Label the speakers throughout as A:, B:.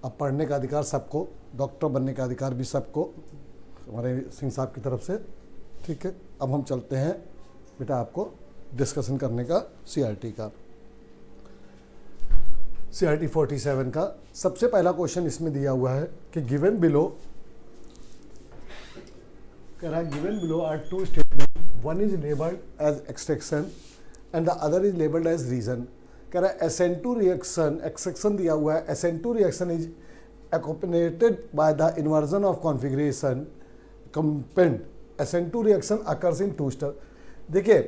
A: अब पढ़ने का अधिकार सबको, डॉक्टर बनने का अधिकार भी सबको, हमारे सिंह साहब की तरफ से। ठीक है, अब हम चलते हैं बेटा आपको डिस्कशन करने का CRT का। CRT 47 का सबसे पहला क्वेश्चन इसमें दिया हुआ है कि गिवन बिलो, कह रहा है given below are two statement, one is labelled as extraction and the other is labelled as reason. कह रहा है SN2 रिएक्शन, एक्सट्रैक्शन दिया हुआ है, SN2 reaction is accompanied by the inversion of configuration component, SN2 reaction occurs in two step। देखिए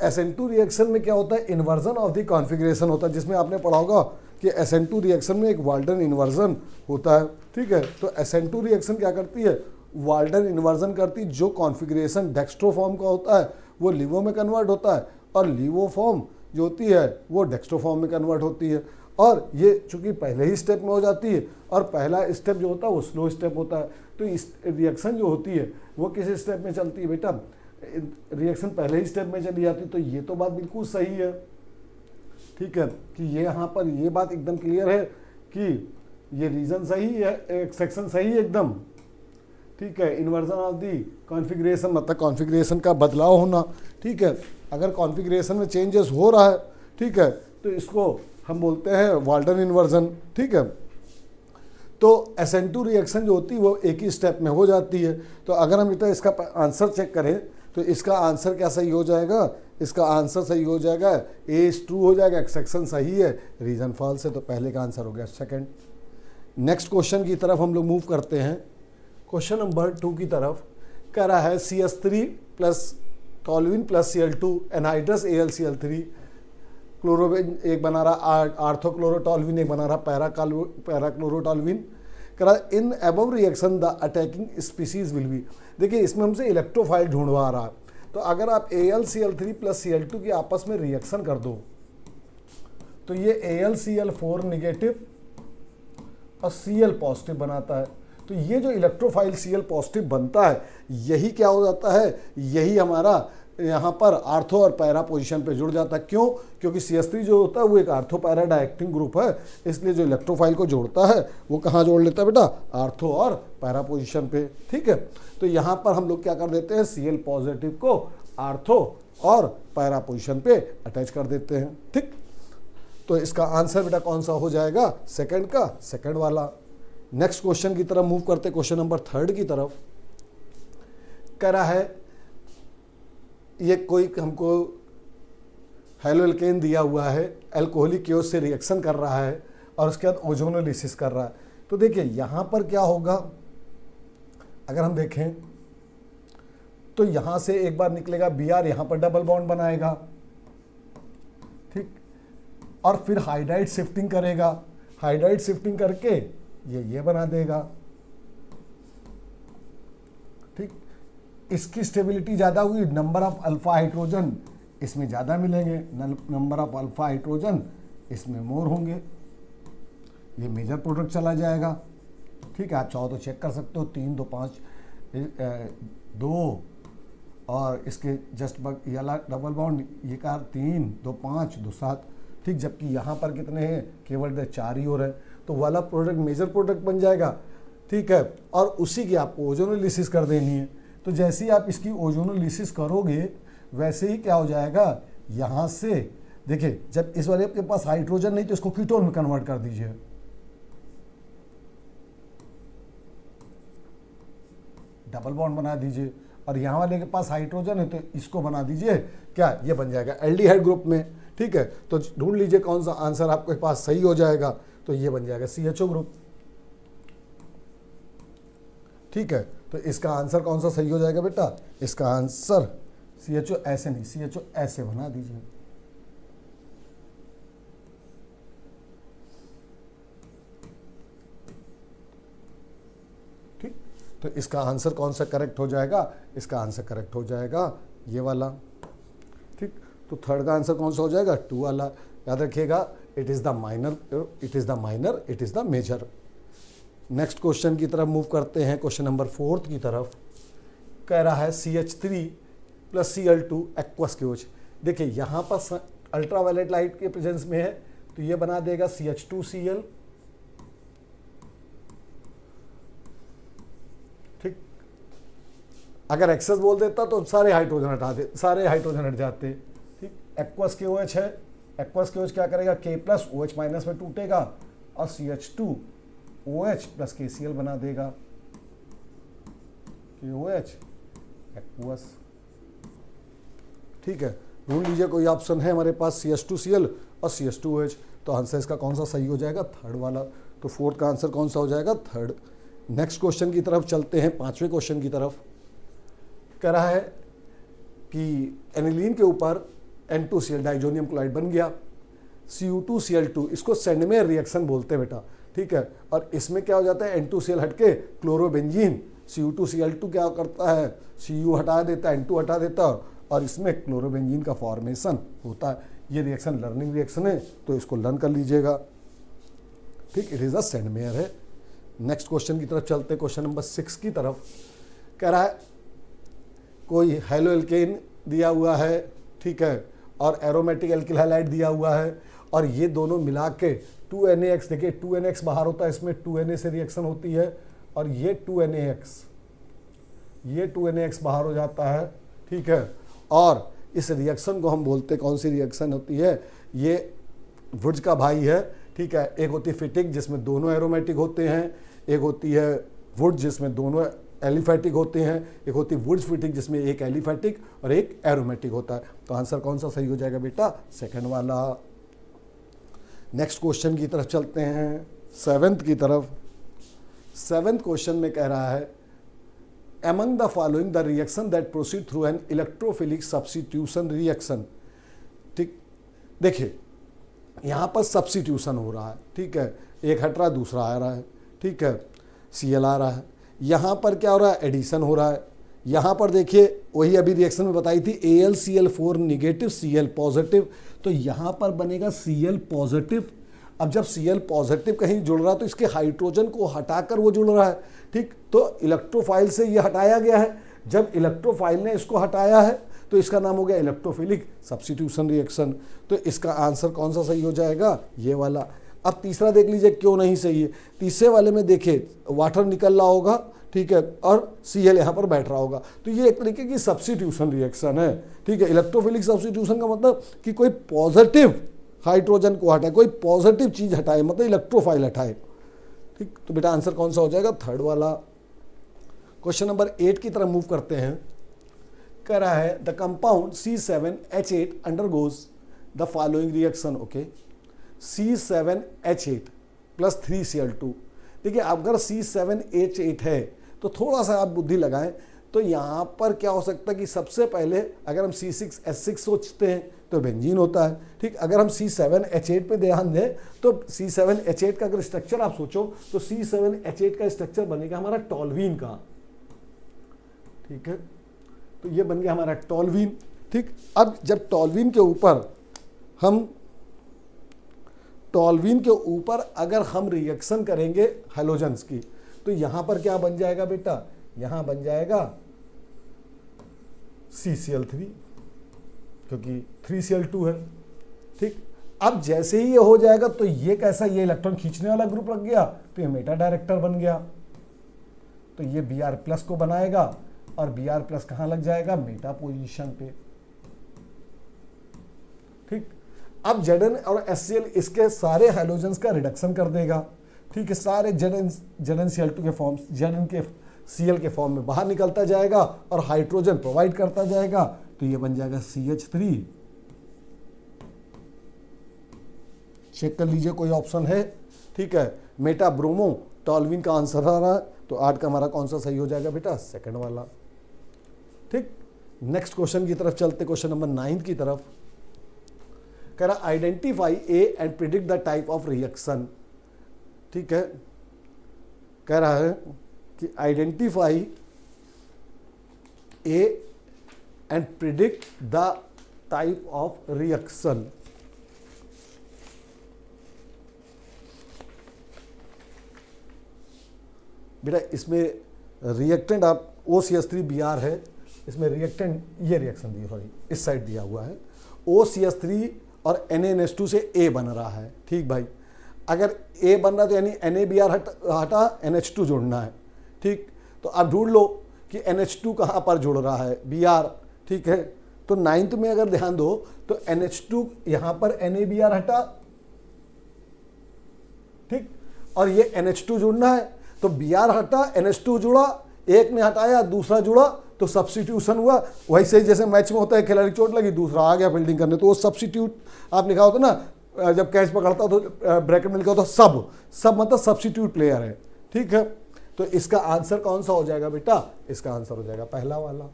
A: SN2 reaction में क्या होता है, इन्वर्जन ऑफ द कॉन्फ़िगरेशन होता है, जिसमें आपने पढ़ा होगा कि SN2 रिएक्शन में एक वाल्टन इन्वर्जन होता है। ठीक है, तो SN2 रिएक्शन क्या करती है, वाल्टन इन्वर्जन करती, जो कॉन्फ़िगरेशन डेक्स्ट्रो फॉर्म का होता है वो लिवो में कन्वर्ट होता है, और लिवो फॉर्म जो होती है वो डेक्स्ट्रो फॉर्म में कन्वर्ट होती है। और ये चूंकि पहले ही स्टेप में हो जाती है, और पहला स्टेप जो होता है वो स्लो स्टेप होता है, तो इस रिएक्शन जो होती है वो किस स्टेप में चलती है बेटा, रिएक्शन पहले ही स्टेप में चली जाती। तो ये तो बात बिल्कुल सही है। ठीक है, कि ये यहाँ पर ये बात एकदम क्लियर है कि ये रीजन सही है, एक्सट्रैक्शन सही है एकदम। ठीक है, इन्वर्जन ऑफ दी कॉन्फ़िगरेशन मतलब कॉन्फ़िगरेशन का बदलाव होना। ठीक है, अगर कॉन्फ़िगरेशन में चेंजेस हो रहा है, ठीक है, तो इसको हम बोलते हैं वाल्टन इन्वर्जन। ठीक है, तो SN2 रिएक्शन जो होती है वो एक ही स्टेप में हो जाती है। तो अगर हम बेटा इसका आंसर चेक करें तो इसका आंसर क्या सही हो जाएगा, इसका आंसर सही हो जाएगा A/2 हो जाएगा, एक्सट्रैक्शन सही है, रीजन फॉल्स है, तो पहले का आंसर हो गया सेकंड। नेक्स्ट क्वेश्चन की तरफ हम लोग मूव करते हैं, क्वेश्चन नंबर 2 की तरफ। कह रहा है CH3 plus toluene plus Cl2 anhydrous AlCl3, chlorobenzene एक बना रहा आर्थोक्लोरोटॉल्विन, एक बना रहा पैराक्लोरोटॉल्विन। कह रहा in above reaction the attacking species will be. देखिए इसमें हमसे इलेक्ट्रोफाइल ढूंढवा रहा है, तो अगर आप AlCl3 प्लस Cl2 की आपस में रिएक्शन कर दो तो ये AlCl4 निगेटिव और Cl पॉजिटिव बनाता है। तो ये जो इलेक्ट्रोफाइल Cl पॉजिटिव बनता है, यही क्या हो जाता है, यही हमारा यहाँ पर आर्थो और पैरा पोजीशन पे जुड़ जाता है। क्यों? क्योंकि CH3 जो होता है वो एक आर्थो पैरा डायरेक्टिंग ग्रुप है, इसलिए जो इलेक्ट्रोफाइल को जोड़ता है वो कहाँ जोड़ लेता है बेटा, आर्थो और पैरा पोजीशन पे। ठीक है, तो यहाँ पर हम लोग क्या कर देते हैं, Cl पॉजिटिव को आर्थो और पैरा पोजीशन पे अटैच कर देते हैं। ठीक, तो इसका आंसर बेटा कौन सा हो जाएगा, सेकंड का, सेकंड वाला। नेक्स्ट क्वेश्चन की तरफ मूव करते, क्वेश्चन नंबर 3 की तरफ। कह रहा है ये कोई हमको हेलोएल्केन दिया हुआ है, अल्कोहलिक केओस से रिएक्शन कर रहा है और उसके बाद ओजोनोलिसिस कर रहा है। तो देखिए यहाँ पर क्या होगा, अगर हम देखें तो यहाँ से एक बार निकलेगा Br, यहाँ पर डबल बॉन्ड बनाएगा। ठीक, और फिर हाइड्राइड शिफ्टिंग करेगा, हाइड्राइड शिफ्टिंग करके ये बना देगा। ठीक, इसकी स्टेबिलिटी ज़्यादा हुई, नंबर ऑफ अल्फा हाइड्रोजन इसमें ज़्यादा मिलेंगे, नंबर ऑफ अल्फा हाइड्रोजन इसमें मोर होंगे, ये मेजर प्रोडक्ट चला जाएगा। ठीक है, आप चाहो तो चेक कर सकते हो, 3 2 5 2 और इसके जस्ट ये वाला डबल बॉन्ड, ये का 3 2 5 2 7। ठीक, जबकि यहाँ पर कितने हैं, केवल 4 ही हो रहे हैं, तो वाला प्रोडक्ट मेजर प्रोडक्ट बन जाएगा। ठीक है, और उसी की आपको ओजोनोलिसिस कर देनी है। तो जैसे ही आप इसकी ओजोनोलिसिस करोगे वैसे ही क्या हो जाएगा, यहाँ से देखिए जब इस वाले के पास हाइड्रोजन नहीं तो इसको कीटोन में कन्वर्ट कर दीजिए, डबल बॉन्ड बना दीजिए, और यहाँ वाले के पास हाइड्रोजन है तो इसको बना दीजिए, क्या ये बन जाएगा एल्डिहाइड ग्रुप में। ठीक है, तो ढूंढ लीजिए कौन सा आंसर आपके पास सही हो जाएगा, तो ये बन जाएगा CHO ग्रुप। ठीक है, तो इसका आंसर कौन सा सही हो जाएगा बेटा, इसका आंसर CHO ऐसे नहीं, CHO ऐसे बना दीजिए। ठीक, तो इसका आंसर कौन सा करेक्ट हो जाएगा, इसका आंसर करेक्ट हो जाएगा ये वाला। ठीक, तो थर्ड का आंसर कौन सा हो जाएगा, 2 वाला। याद रखिएगा, it is the minor, it is the minor, it is the major. Next question की तरफ मूव करते हैं, क्वेश्चन नंबर 4 की तरफ। कह रहा है CH3 प्लस Cl2 एक्वस केओच। देखिए यहाँ पर अल्ट्रावायलेट लाइट के प्रेजेंस में है तो ये बना देगा CH2Cl अगर एक्सेस बोल देता तो सारे हाइड्रोजन हट जाते। ठीक, एक्वस के OH है, एक्वस के OH क्या करेगा, K प्लस OH माइनस में टूटेगा और CH2OH प्लस KCl बना देगा, KOH एक्वस। ठीक है, ढूंढ लीजिए कोई ऑप्शन है हमारे पास CH2Cl और CH2OH, तो आंसर इसका कौन सा सही हो जाएगा, थर्ड वाला। तो फोर्थ का आंसर कौन सा हो जाएगा, थर्ड। नेक्स्ट क्वेश्चन की तरफ चलते हैं, पांचवें क्वेश्चन की तरफ। कह रहा है कि एनिलीन के ऊपर N2Cl डाइजोनियम क्लोराइड बन गया, Cu2Cl2, इसको सेंडमेयर रिएक्शन बोलते हैं बेटा। ठीक है, और इसमें क्या हो जाता है, N2Cl हटके क्लोरोबेंजीन, Cu2Cl2 क्या करता है, Cu हटा देता है, N2 हटा देता है और इसमें क्लोरोबेंजीन का फॉर्मेशन होता है। ये रिएक्शन लर्निंग रिएक्शन है, तो इसको लर्न कर लीजिएगा। ठीक, इट इज अ सेंडमेयर है। नेक्स्ट क्वेश्चन की तरफ चलते, क्वेश्चन नंबर 6 की तरफ। कह रहा है कोई हेलो एल्केन दिया हुआ है, ठीक है, और एरोमेटिक एल्किल हैलाइड दिया हुआ है, और ये दोनों मिला के 2NaX, देखिए 2NX बाहर होता है, इसमें 2Na से रिएक्शन होती है, और ये 2NaX बाहर हो जाता है। ठीक है, और इस रिएक्शन को हम बोलते, कौन सी रिएक्शन होती है, ये वुड्स का भाई है। ठीक है, एक होती है फिटिक जिसमें दोनों एरोमेटिक होते हैं, एक होती है वुड जिसमें दोनों एलिफैटिक होते हैं, एक होती है वुड्स फिटिक जिसमें एक एलिफैटिक और एक एरोमेटिक होता है। तो आंसर कौन सा सही हो जाएगा बेटा, सेकंड वाला। नेक्स्ट क्वेश्चन की तरफ चलते हैं, 7th की तरफ। 7th क्वेश्चन में कह रहा है among the following the reaction that proceed through an electrophilic substitution reaction। ठीक, देखिए यहाँ पर सब्स्टिट्यूशन हो रहा है। ठीक है, एक हट रहा है, दूसरा आ रहा है। ठीक है, Cl आ रहा है, यहाँ पर क्या हो रहा है, एडिशन हो रहा है। यहाँ पर देखिए वही अभी रिएक्शन में बताई थी, AlCl4 निगेटिव Cl पॉजिटिव, तो यहाँ पर बनेगा Cl पॉजिटिव। अब जब Cl पॉजिटिव कहीं जुड़ रहा है तो इसके हाइड्रोजन को हटाकर वो जुड़ रहा है। ठीक, तो इलेक्ट्रोफाइल से ये हटाया गया है, जब इलेक्ट्रोफाइल ने इसको हटाया है तो इसका नाम हो गया इलेक्ट्रोफिलिक सब्स्टिट्यूशन रिएक्शन। तो इसका आंसर कौन सा सही हो जाएगा, ये वाला। अब तीसरा देख लीजिए क्यों नहीं सही है। तीसरे वाले में देखिए वाटर निकल रहा होगा, ठीक है, और Cl यहाँ पर बैठ रहा होगा, तो ये एक तरीके की सब्स्टिट्यूशन रिएक्शन है। ठीक है, इलेक्ट्रोफिलिक सब्स्टिट्यूशन का मतलब कि कोई पॉजिटिव हाइड्रोजन को हटाए, कोई पॉजिटिव चीज हटाए, मतलब इलेक्ट्रोफाइल हटाए। ठीक, तो बेटा आंसर कौन सा हो जाएगा, थर्ड वाला। क्वेश्चन नंबर 8 की तरफ मूव करते हैं। कह रहा है the compound C7H8 undergoes the following reaction. Okay, C7H8 plus 3Cl2। देखिए अगर C7H8 है तो थोड़ा सा आप बुद्धि लगाएं, तो यहाँ पर क्या हो सकता है कि सबसे पहले अगर हम C6H6 सोचते हैं तो बेंजीन होता है। ठीक, अगर हम C7H8 पे ध्यान दें तो C7H8 का अगर स्ट्रक्चर आप सोचो तो C7H8 का स्ट्रक्चर बनेगा हमारा टॉल्वीन का। ठीक है, तो ये बन गया हमारा टॉल्वीन। ठीक, अब जब टॉल्वीन के ऊपर अगर हम रिएक्शन करेंगे हैलोजेंस की, तो यहां पर क्या बन जाएगा बेटा, यहां बन जाएगा CCl3, क्योंकि 3Cl2 है। ठीक, अब जैसे ही ये हो जाएगा तो ये कैसा, ये इलेक्ट्रॉन खींचने वाला ग्रुप लग गया तो ये मेटा डायरेक्टर बन गया, तो ये Br प्लस को बनाएगा और Br प्लस कहां लग जाएगा, मेटा पोजीशन पे। ठीक, अब Zn और HCl इसके सारे हाइड्रोजन्स का रिडक्शन कर देगा। ठीक है, सारे ZnCl2 के फॉर्म, Zn के Cl के फॉर्म में बाहर निकलता जाएगा और हाइड्रोजन प्रोवाइड करता जाएगा, तो ये बन जाएगा CH3। चेक कर लीजिए कोई ऑप्शन है। ठीक है, मेटा ब्रोमो टॉल्वीन का आंसर आ रहा है, तो 8 का हमारा कौन सा सही हो जाएगा बेटा, सेकंड वाला। ठीक, नेक्स्ट क्वेश्चन की तरफ चलते, क्वेश्चन नंबर 9 की तरफ। कह रहा identify A and predict the type of reaction. ठीक है, कह रहा है कि identify A and predict the type of reaction. बेटा इसमें रिएक्टेंट आप OCH3Br है, इसमें रिएक्टेंट ये रिएक्शन दी, सॉरी इस साइड दिया हुआ है, OCH3 और NaNH2 से A बन रहा है। ठीक भाई, अगर A बन रहा तो यानी NaBr हटा NH2 जोड़ना है। ठीक, तो आप ढूंढ लो कि NH2 कहाँ पर जुड़ रहा है, Br, ठीक है। तो 9th में अगर ध्यान दो तो NH2 यहां पर NaBr हटा, ठीक, और ये NH2 जुड़ना है तो Br हटा, NH2 जुड़ा, एक ने हटाया दूसरा जुड़ा, तो सब्स्टिट्यूशन हुआ। वैसे ही जैसे मैच में होता है, खिलाड़ी चोट लगी दूसरा आ गया फील्डिंग करने, तो वो सब्स्टिट्यूट आप लिखा होता ना, जब कैच पकड़ता तो ब्रैकेट में लिखा होता सब मतलब सब्स्टिट्यूट प्लेयर है, ठीक है। तो इसका आंसर कौन सा हो जाएगा बेटा, इसका आंसर हो जाएगा पहला वाला।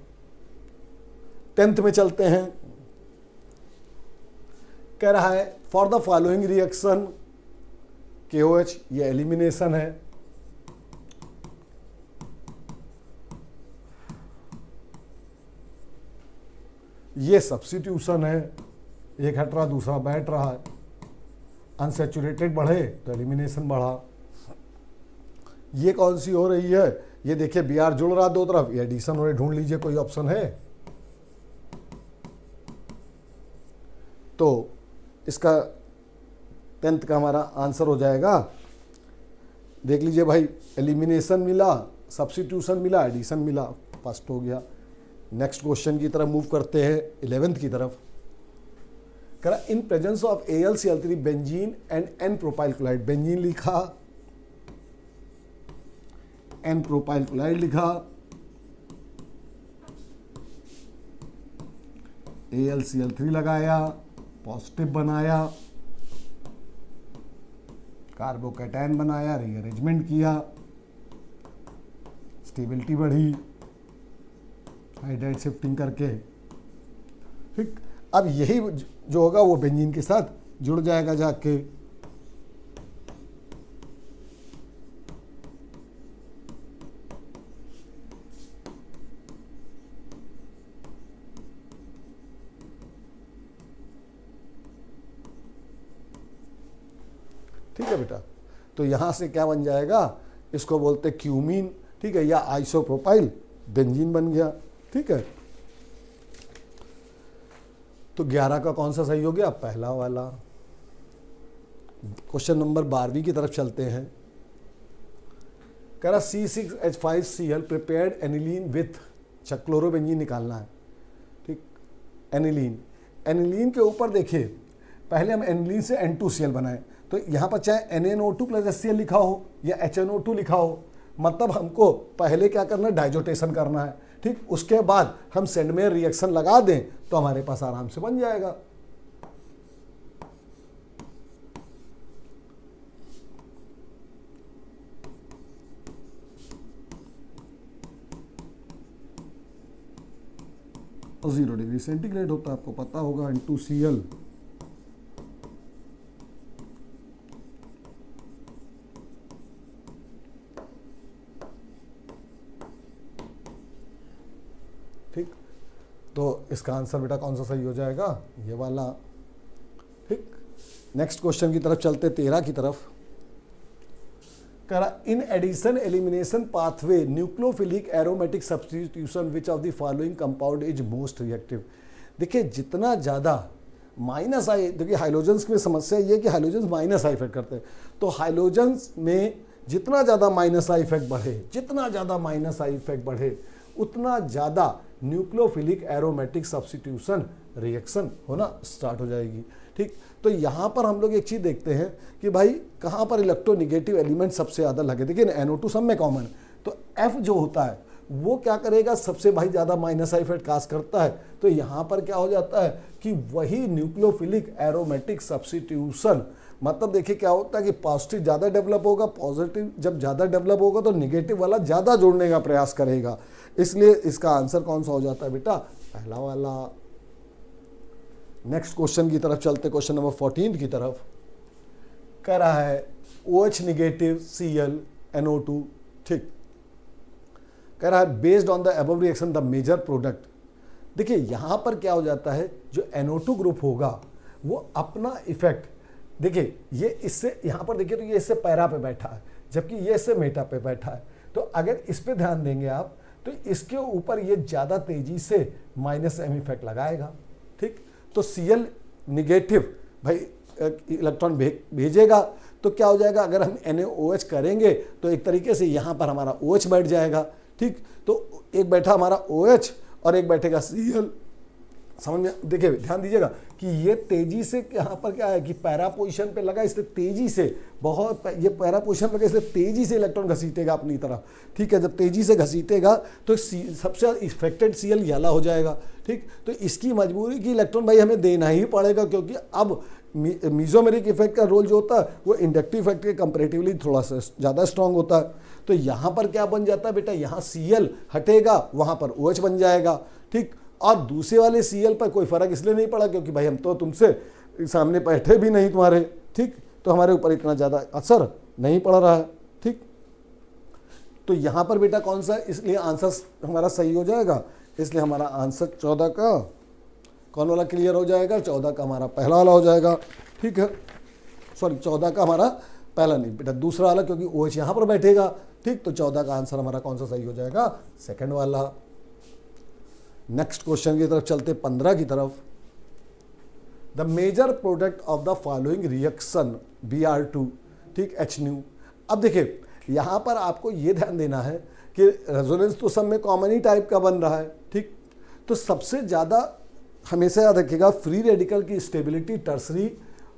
A: 10th में चलते हैं, कह रहा है for the following reaction KOH, ये एलिमिनेशन है, ये सब्स्टिट्यूशन है, एक हट रहा दूसरा बैठ रहा है, अनसैचुरेटेड बढ़े तो एलिमिनेशन बढ़ा। ये कौन सी हो रही है, ये देखिए Br जुड़ रहा दो तरफ, ये एडिशन हो रही, ढूंढ लीजिए कोई ऑप्शन है। तो इसका 10th का हमारा आंसर हो जाएगा, देख लीजिए भाई, एलिमिनेशन मिला, सब्स्टिट्यूशन मिला, एडिशन मिला, फर्स्ट हो गया। नेक्स्ट क्वेश्चन की तरफ मूव करते हैं, 11th की तरफ। करा in presence of AlCl3 benzene and N propyl chloride, benzene लिखा, N प्रोपाइल क्लोराइड लिखा, AlCl3 लगाया, पॉजिटिव बनाया, कार्बोकैटायन बनाया, रीअरेंजमेंट किया, स्टेबिलिटी बढ़ी हाइड्राइड शिफ्टिंग करके, ठीक। अब यही जो होगा वो बेंजीन के साथ जुड़ जाएगा जाके, ठीक है बेटा। तो यहां से क्या बन जाएगा, इसको बोलते क्यूमीन, ठीक है, या आइसोप्रोपाइल बेंजीन बन गया, ठीक है। तो 11 का कौन सा सही हो गया, पहला वाला। क्वेश्चन नंबर 12वीं की तरफ चलते हैं। कह रहा C6H5Cl prepared aniline with chlorobenzene निकालना है, ठीक। एनिलीन के ऊपर देखिए, पहले हम एनिलीन से N2Cl बनाए, तो यहाँ पर चाहे NaNO2 + HCl लिखा हो या HNO2 लिखा हो, मतलब हमको पहले क्या करना है, डाइजोटेशन करना है, ठीक। उसके बाद हम सेंडमेयर रिएक्शन लगा दें तो हमारे पास आराम से बन जाएगा। और 0 डिग्री सेंटीग्रेड होता है, आपको पता होगा, N2Cl, ठीक। तो इसका आंसर बेटा कौन सा सही हो जाएगा, ये वाला, ठीक। नेक्स्ट क्वेश्चन की तरफ चलते, 13 की तरफ। कह रहा in addition elimination pathway nucleophilic aromatic substitution which of the following compound is most reactive. देखिए जितना ज़्यादा माइनस आई, देखिए हाइलोजेंस में समस्या ये है कि हाइलोजेंस माइनस आई इफेक्ट करते हैं, तो हाइलोजेंस में जितना ज़्यादा माइनस आई इफेक्ट बढ़े, जितना ज़्यादा माइनस आई इफेक्ट बढ़े, उतना ज़्यादा न्यूक्लियोफिलिक एरोमेटिक सब्स्टिट्यूशन रिएक्शन होना स्टार्ट हो जाएगी, ठीक। तो यहाँ पर हम लोग एक चीज़ देखते हैं कि भाई कहाँ पर इलेक्ट्रोनिगेटिव एलिमेंट सबसे ज़्यादा लगे। देखिए NO2 सब में कॉमन, तो F जो होता है वो क्या करेगा, सबसे भाई ज़्यादा माइनस आई इफेक्ट कास्ट करता है। तो यहाँ पर क्या हो जाता है कि वही न्यूक्लियोफिलिक एरोमेटिक सब्स्टिट्यूशन, मतलब देखिए क्या होता है कि पॉजिटिव ज़्यादा डेवलप होगा, पॉजिटिव जब ज़्यादा डेवलप होगा तो निगेटिव वाला ज़्यादा जोड़ने का प्रयास करेगा, इसलिए इसका आंसर कौन सा हो जाता है बेटा, पहला वाला। नेक्स्ट क्वेश्चन की तरफ चलते, क्वेश्चन नंबर 14 की तरफ। कह रहा है OH निगेटिव Cl NO2, ठीक। कह रहा है based on the above reaction the major product. देखिए यहाँ पर क्या हो जाता है, जो NO2 ग्रुप होगा वो अपना इफेक्ट, देखिए ये इससे यहाँ पर देखिए तो ये इससे पैरा पे बैठा है, जबकि ये इससे मेटा पे बैठा है। तो अगर इस पे ध्यान देंगे आप तो इसके ऊपर ये ज़्यादा तेजी से -m इफेक्ट लगाएगा, ठीक। तो Cl निगेटिव भाई इलेक्ट्रॉन भेजेगा, तो क्या हो जाएगा, अगर हम NaOH करेंगे तो एक तरीके से यहाँ पर हमारा OH बैठ जाएगा, ठीक, तो एक बैठा हमारा OH और एक बैठेगा Cl। समझ में, देखिए ध्यान दीजिएगा कि ये तेजी से यहाँ पर क्या है कि पैरा पोजीशन पे लगा, इसलिए तेजी से बहुत, ये पैरा पोजीशन पे लगा इसलिए तेजी से इलेक्ट्रॉन घसीटेगा अपनी तरफ। ठीक है, जब तेजी से घसीटेगा तो सबसे ज़्यादा इफेक्टेड Cl याला हो जाएगा। ठीक, तो इसकी मजबूरी की इलेक्ट्रॉन भाई हमें देना ही पड़ेगा, क्योंकि अब मीजोमेरिक इफेक्ट का रोल जो होता है वो इंडक्टिव इफेक्ट के कंपेरेटिवली थोड़ा सा ज़्यादा स्ट्रांग होता है। तो यहाँ पर क्या बन जाता है बेटा, यहाँ Cl हटेगा, वहाँ पर OH बन जाएगा। ठीक, और दूसरे वाले Cl पर कोई फर्क इसलिए नहीं पड़ा क्योंकि भाई हम तो तुमसे सामने बैठे भी नहीं तुम्हारे। ठीक, तो हमारे ऊपर इतना ज़्यादा असर नहीं पड़ रहा है। ठीक, तो यहाँ पर बेटा कौन सा, इसलिए आंसर हमारा सही हो जाएगा, इसलिए हमारा आंसर 14 का कौन वाला क्लियर हो जाएगा, 14 का हमारा पहला वाला हो जाएगा। ठीक है, सॉरी 14 का हमारा पहला नहीं बेटा, दूसरा वाला, क्योंकि OH यहाँ पर बैठेगा। ठीक, तो 14 का आंसर हमारा कौन सा सही हो जाएगा, सेकंड वाला। नेक्स्ट क्वेश्चन की तरफ चलते, 15 की तरफ। The major product of the following reaction Br2, ठीक, HNu। अब देखिए यहाँ पर आपको ये ध्यान देना है कि रेजोनेंस तो सब में कॉमन ही टाइप का बन रहा है। ठीक, तो सबसे ज़्यादा हमेशा याद रखिएगा फ्री रेडिकल की स्टेबिलिटी टर्सरी,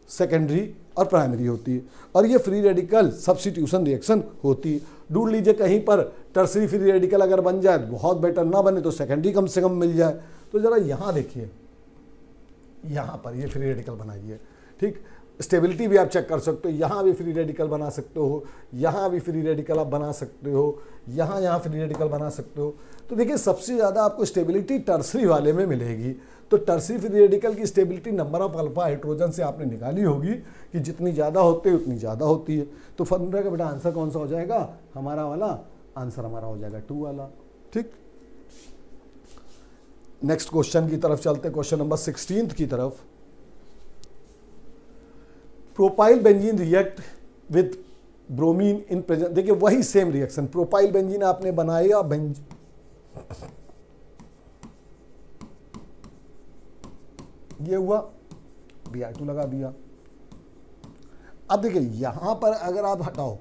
A: सेकेंडरी और प्राइमरी होती है, और ये फ्री रेडिकल सब्स्टिट्यूशन रिएक्शन होती है। ढूंढ लीजिए कहीं पर टर्सरी फ्री रेडिकल अगर बन जाए बहुत बेटर, ना बने तो सेकेंडरी कम से कम मिल जाए। तो ज़रा यहाँ देखिए, यहाँ पर ये फ्री रेडिकल बनाइए। ठीक, स्टेबिलिटी भी आप चेक कर सकते हो, यहाँ भी फ्री रेडिकल बना सकते हो, यहाँ भी फ्री रेडिकल आप बना सकते हो, यहाँ फ्री रेडिकल बना सकते हो। तो देखिए सबसे ज़्यादा आपको स्टेबिलिटी टर्सरी वाले में मिलेगी। तो टर्सरी फ्री रेडिकल की stability number of alpha hydrogen से आपने निकाली होगी कि जितनी ज़्यादा होते हैं उतनी ज़्यादा होती है। तो 15 का बेटा आंसर कौन सा हो जाएगा, हमारा वाला आंसर हमारा हो जाएगा 2 वाला। ठीक, नेक्स्ट क्वेश्चन की तरफ चलते, क्वेश्चन नंबर 16 की तरफ। Propyl benzene react with bromine in presence, देखिए वही सेम रिएक्शन, प्रोपाइल बेंजीन आपने बनाया, ये हुआ, Br2 लगा दिया। अब देखिए यहां पर अगर आप हटाओ,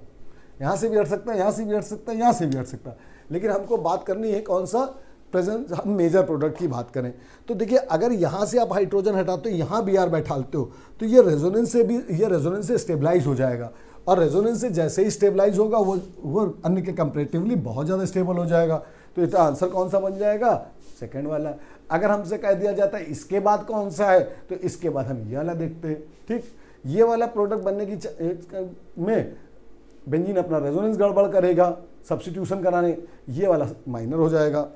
A: यहां से भी हट सकता है, यहां से भी हट सकता है, यहां से भी हट सकता है, लेकिन हमको बात करनी है कौन सा प्रेजेंट, हम मेजर प्रोडक्ट की बात करें। तो देखिए अगर यहाँ से आप हाइड्रोजन हटाते हो, यहाँ Br बैठाते हो, तो ये रेजोनेंस से भी, ये रेजोनेंस से स्टेबलाइज हो जाएगा, और रेजोनेंस से जैसे ही स्टेबलाइज होगा वो अन्य के कंपेरेटिवली बहुत ज़्यादा स्टेबल हो जाएगा। तो इसका आंसर कौन सा बन जाएगा, सेकेंड वाला। अगर हमसे कह दिया जाता है इसके बाद कौन सा है, तो इसके बाद हम ये वाला देखते हैं। ठीक, ये वाला प्रोडक्ट बनने की में बेंजीन अपना रेजोनेंस गड़बड़ करेगा सब्स्टिट्यूशन कराने, ये वाला माइनर हो जाएगा।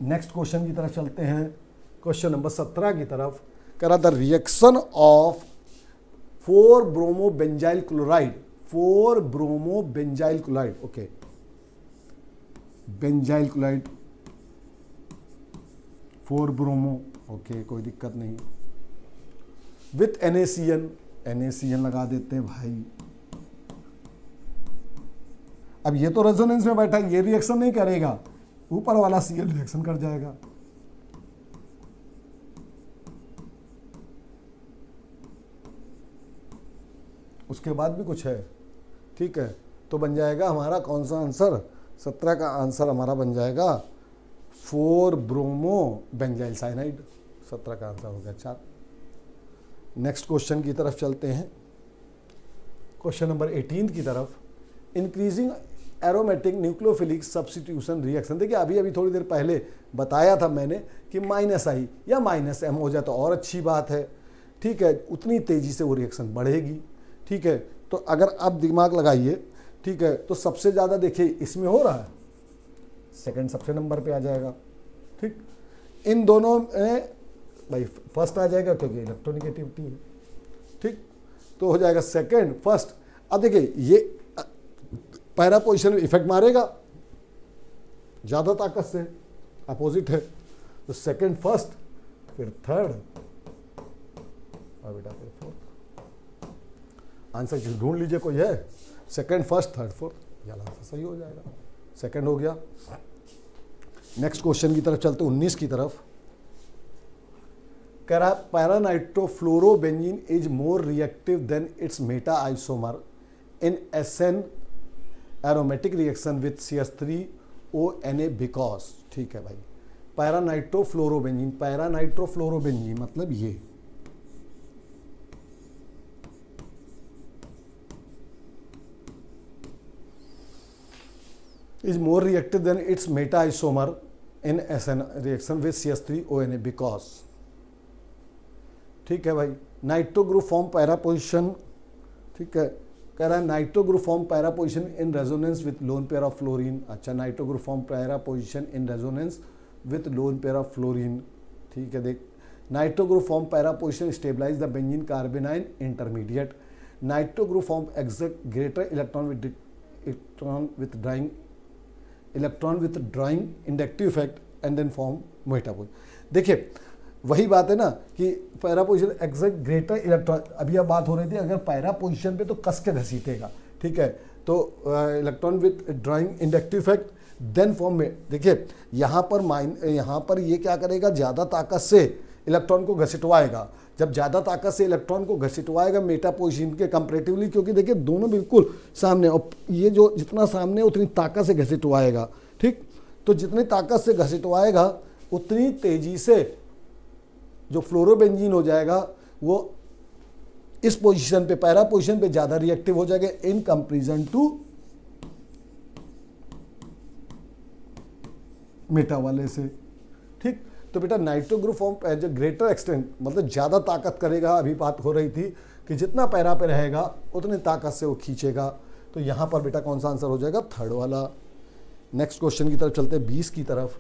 A: नेक्स्ट क्वेश्चन की तरफ चलते हैं, क्वेश्चन नंबर 17 की तरफ। करा the reaction of 4 bromo benzyl chloride, 4 bromo benzyl chloride, okay, benzyl chloride 4 bromo, okay कोई दिक्कत नहीं, विथ NaCN, NaCN लगा देते हैं भाई। अब ये तो रेजोनेंस में बैठा है, ये रिएक्शन नहीं करेगा, ऊपर वाला Cl रिएक्शन कर जाएगा। उसके बाद भी कुछ है, ठीक है, तो बन जाएगा हमारा कौन सा आंसर, 17 का आंसर हमारा बन जाएगा 4 ब्रोमो बेंजाइल साइनाइड, 17 का आंसर हो गया 4। नेक्स्ट क्वेश्चन की तरफ चलते हैं, क्वेश्चन नंबर 18 की तरफ। Increasing aromatic nucleophilic substitution reaction, देखिए अभी अभी थोड़ी देर पहले बताया था मैंने कि -I या -M हो जाए तो और अच्छी बात है। ठीक है, उतनी तेजी से वो रिएक्शन बढ़ेगी। ठीक है, तो अगर आप दिमाग लगाइए, ठीक है, तो सबसे ज़्यादा देखिए इसमें हो रहा है, सेकंड सबसे नंबर पे आ जाएगा। ठीक, इन दोनों में भाई फर्स्ट आ जाएगा क्योंकि इलेक्ट्रोनिगेटिविटी है। ठीक, तो हो जाएगा सेकंड फर्स्ट। अब देखिए ये पहला पोजीशन में इफेक्ट मारेगा ज़्यादा ताकत से, अपोजिट है, तो सेकंड फर्स्ट, फिर थर्ड और बेटा फिर फोर्थ। आंसर ढूंढ लीजिए कोई है, सेकंड फर्स्ट थर्ड फोर्थ, यह आंसर सही हो जाएगा, सेकंड हो गया। नेक्स्ट क्वेश्चन की तरफ चलते 19 की तरफ। कह रहा है paranitrofluorobenzene is more reactive than its meta isomer in SN aromatic reaction with CH3ONA because, ठीक है भाई, पैरानाइट्रोफ्लोरोबेंजीन, पैरानाइट्रोफ्लोरोबेंजीन मतलब ये is more reactive than its meta isomer in SN reaction with CH3ONA because, ठीक है भाई, nitro group form para position, ठीक है, कह रहा है nitro group form para position in resonance with lone pair of fluorine. अच्छा, nitro group form para position in resonance with lone pair of fluorine, ठीक है। देख, nitro group form para position stabilize the benzene carbanion intermediate. Nitro group form exert greater electron with drawing inductive effect and then form मेटाबॉल। देखिए वही बात है ना कि para position exert greater electron, अभी अब बात हो रही थी अगर पैरा पोजिशन पे तो कस के घसीटेगा, ठीक है, तो electron with drawing inductive effect then form में, देखिए यहाँ पर ये क्या करेगा, ज़्यादा ताकत से इलेक्ट्रॉन को घसीटवाएगा। जब ज़्यादा ताकत से इलेक्ट्रॉन को घसीटवाएगा मेटा पोजिशन के कंपैरेटिवली, क्योंकि देखिए दोनों बिल्कुल सामने, और ये जो जितना सामने उतनी ताकत से घसीटवाएगा, ठीक, तो जितनी ताकत से घसीटवाएगा उतनी तेजी से जो फ्लोरोबेंजीन हो जाएगा वो इस पोजीशन पे, पैरा पोजीशन पे ज़्यादा रिएक्टिव हो जाएगा इन कंपेरिजन टू मेटा वाले से, ठीक। तो बेटा nitro group form as a greater extent मतलब ज़्यादा ताकत करेगा, अभी बात हो रही थी कि जितना पैरा पे रहेगा उतनी ताकत से वो खींचेगा। तो यहाँ पर बेटा कौन सा आंसर हो जाएगा, थर्ड वाला। नेक्स्ट क्वेश्चन की तरफ चलते हैं, 20 की तरफ।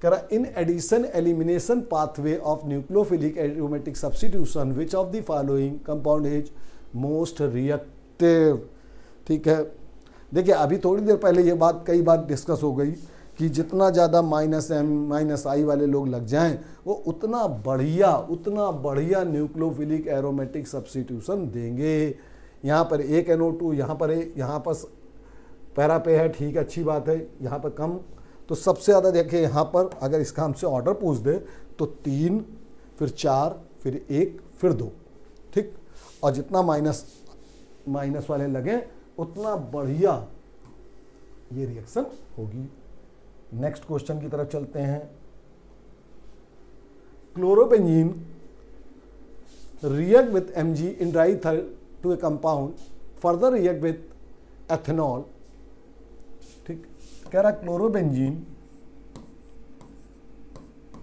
A: कह रहा in addition elimination pathway of nucleophilic aromatic substitution which of the following compound is most reactive, ठीक है। देखिए अभी थोड़ी देर पहले ये बात कई बार डिस्कस हो गई कि जितना ज़्यादा -M -I वाले लोग लग जाएं वो उतना बढ़िया न्यूक्लियोफिलिक एरोमेटिक सब्स्टिट्यूशन देंगे। यहाँ पर एक NO2, यहाँ पर पैरा पे है, ठीक है, अच्छी बात है, यहाँ पर कम, तो सबसे ज़्यादा देखिए यहाँ पर अगर इसका हमसे ऑर्डर पूछ दे तो 3, फिर 4, फिर 1, फिर 2, ठीक, और जितना माइनस वाले लगे उतना बढ़िया ये रिएक्शन होगी। नेक्स्ट क्वेश्चन की तरफ चलते हैं। Chlorobenzene react with Mg in diether to a compound further react with ethanol, ठीक, कह रहा क्लोरोबेंजीन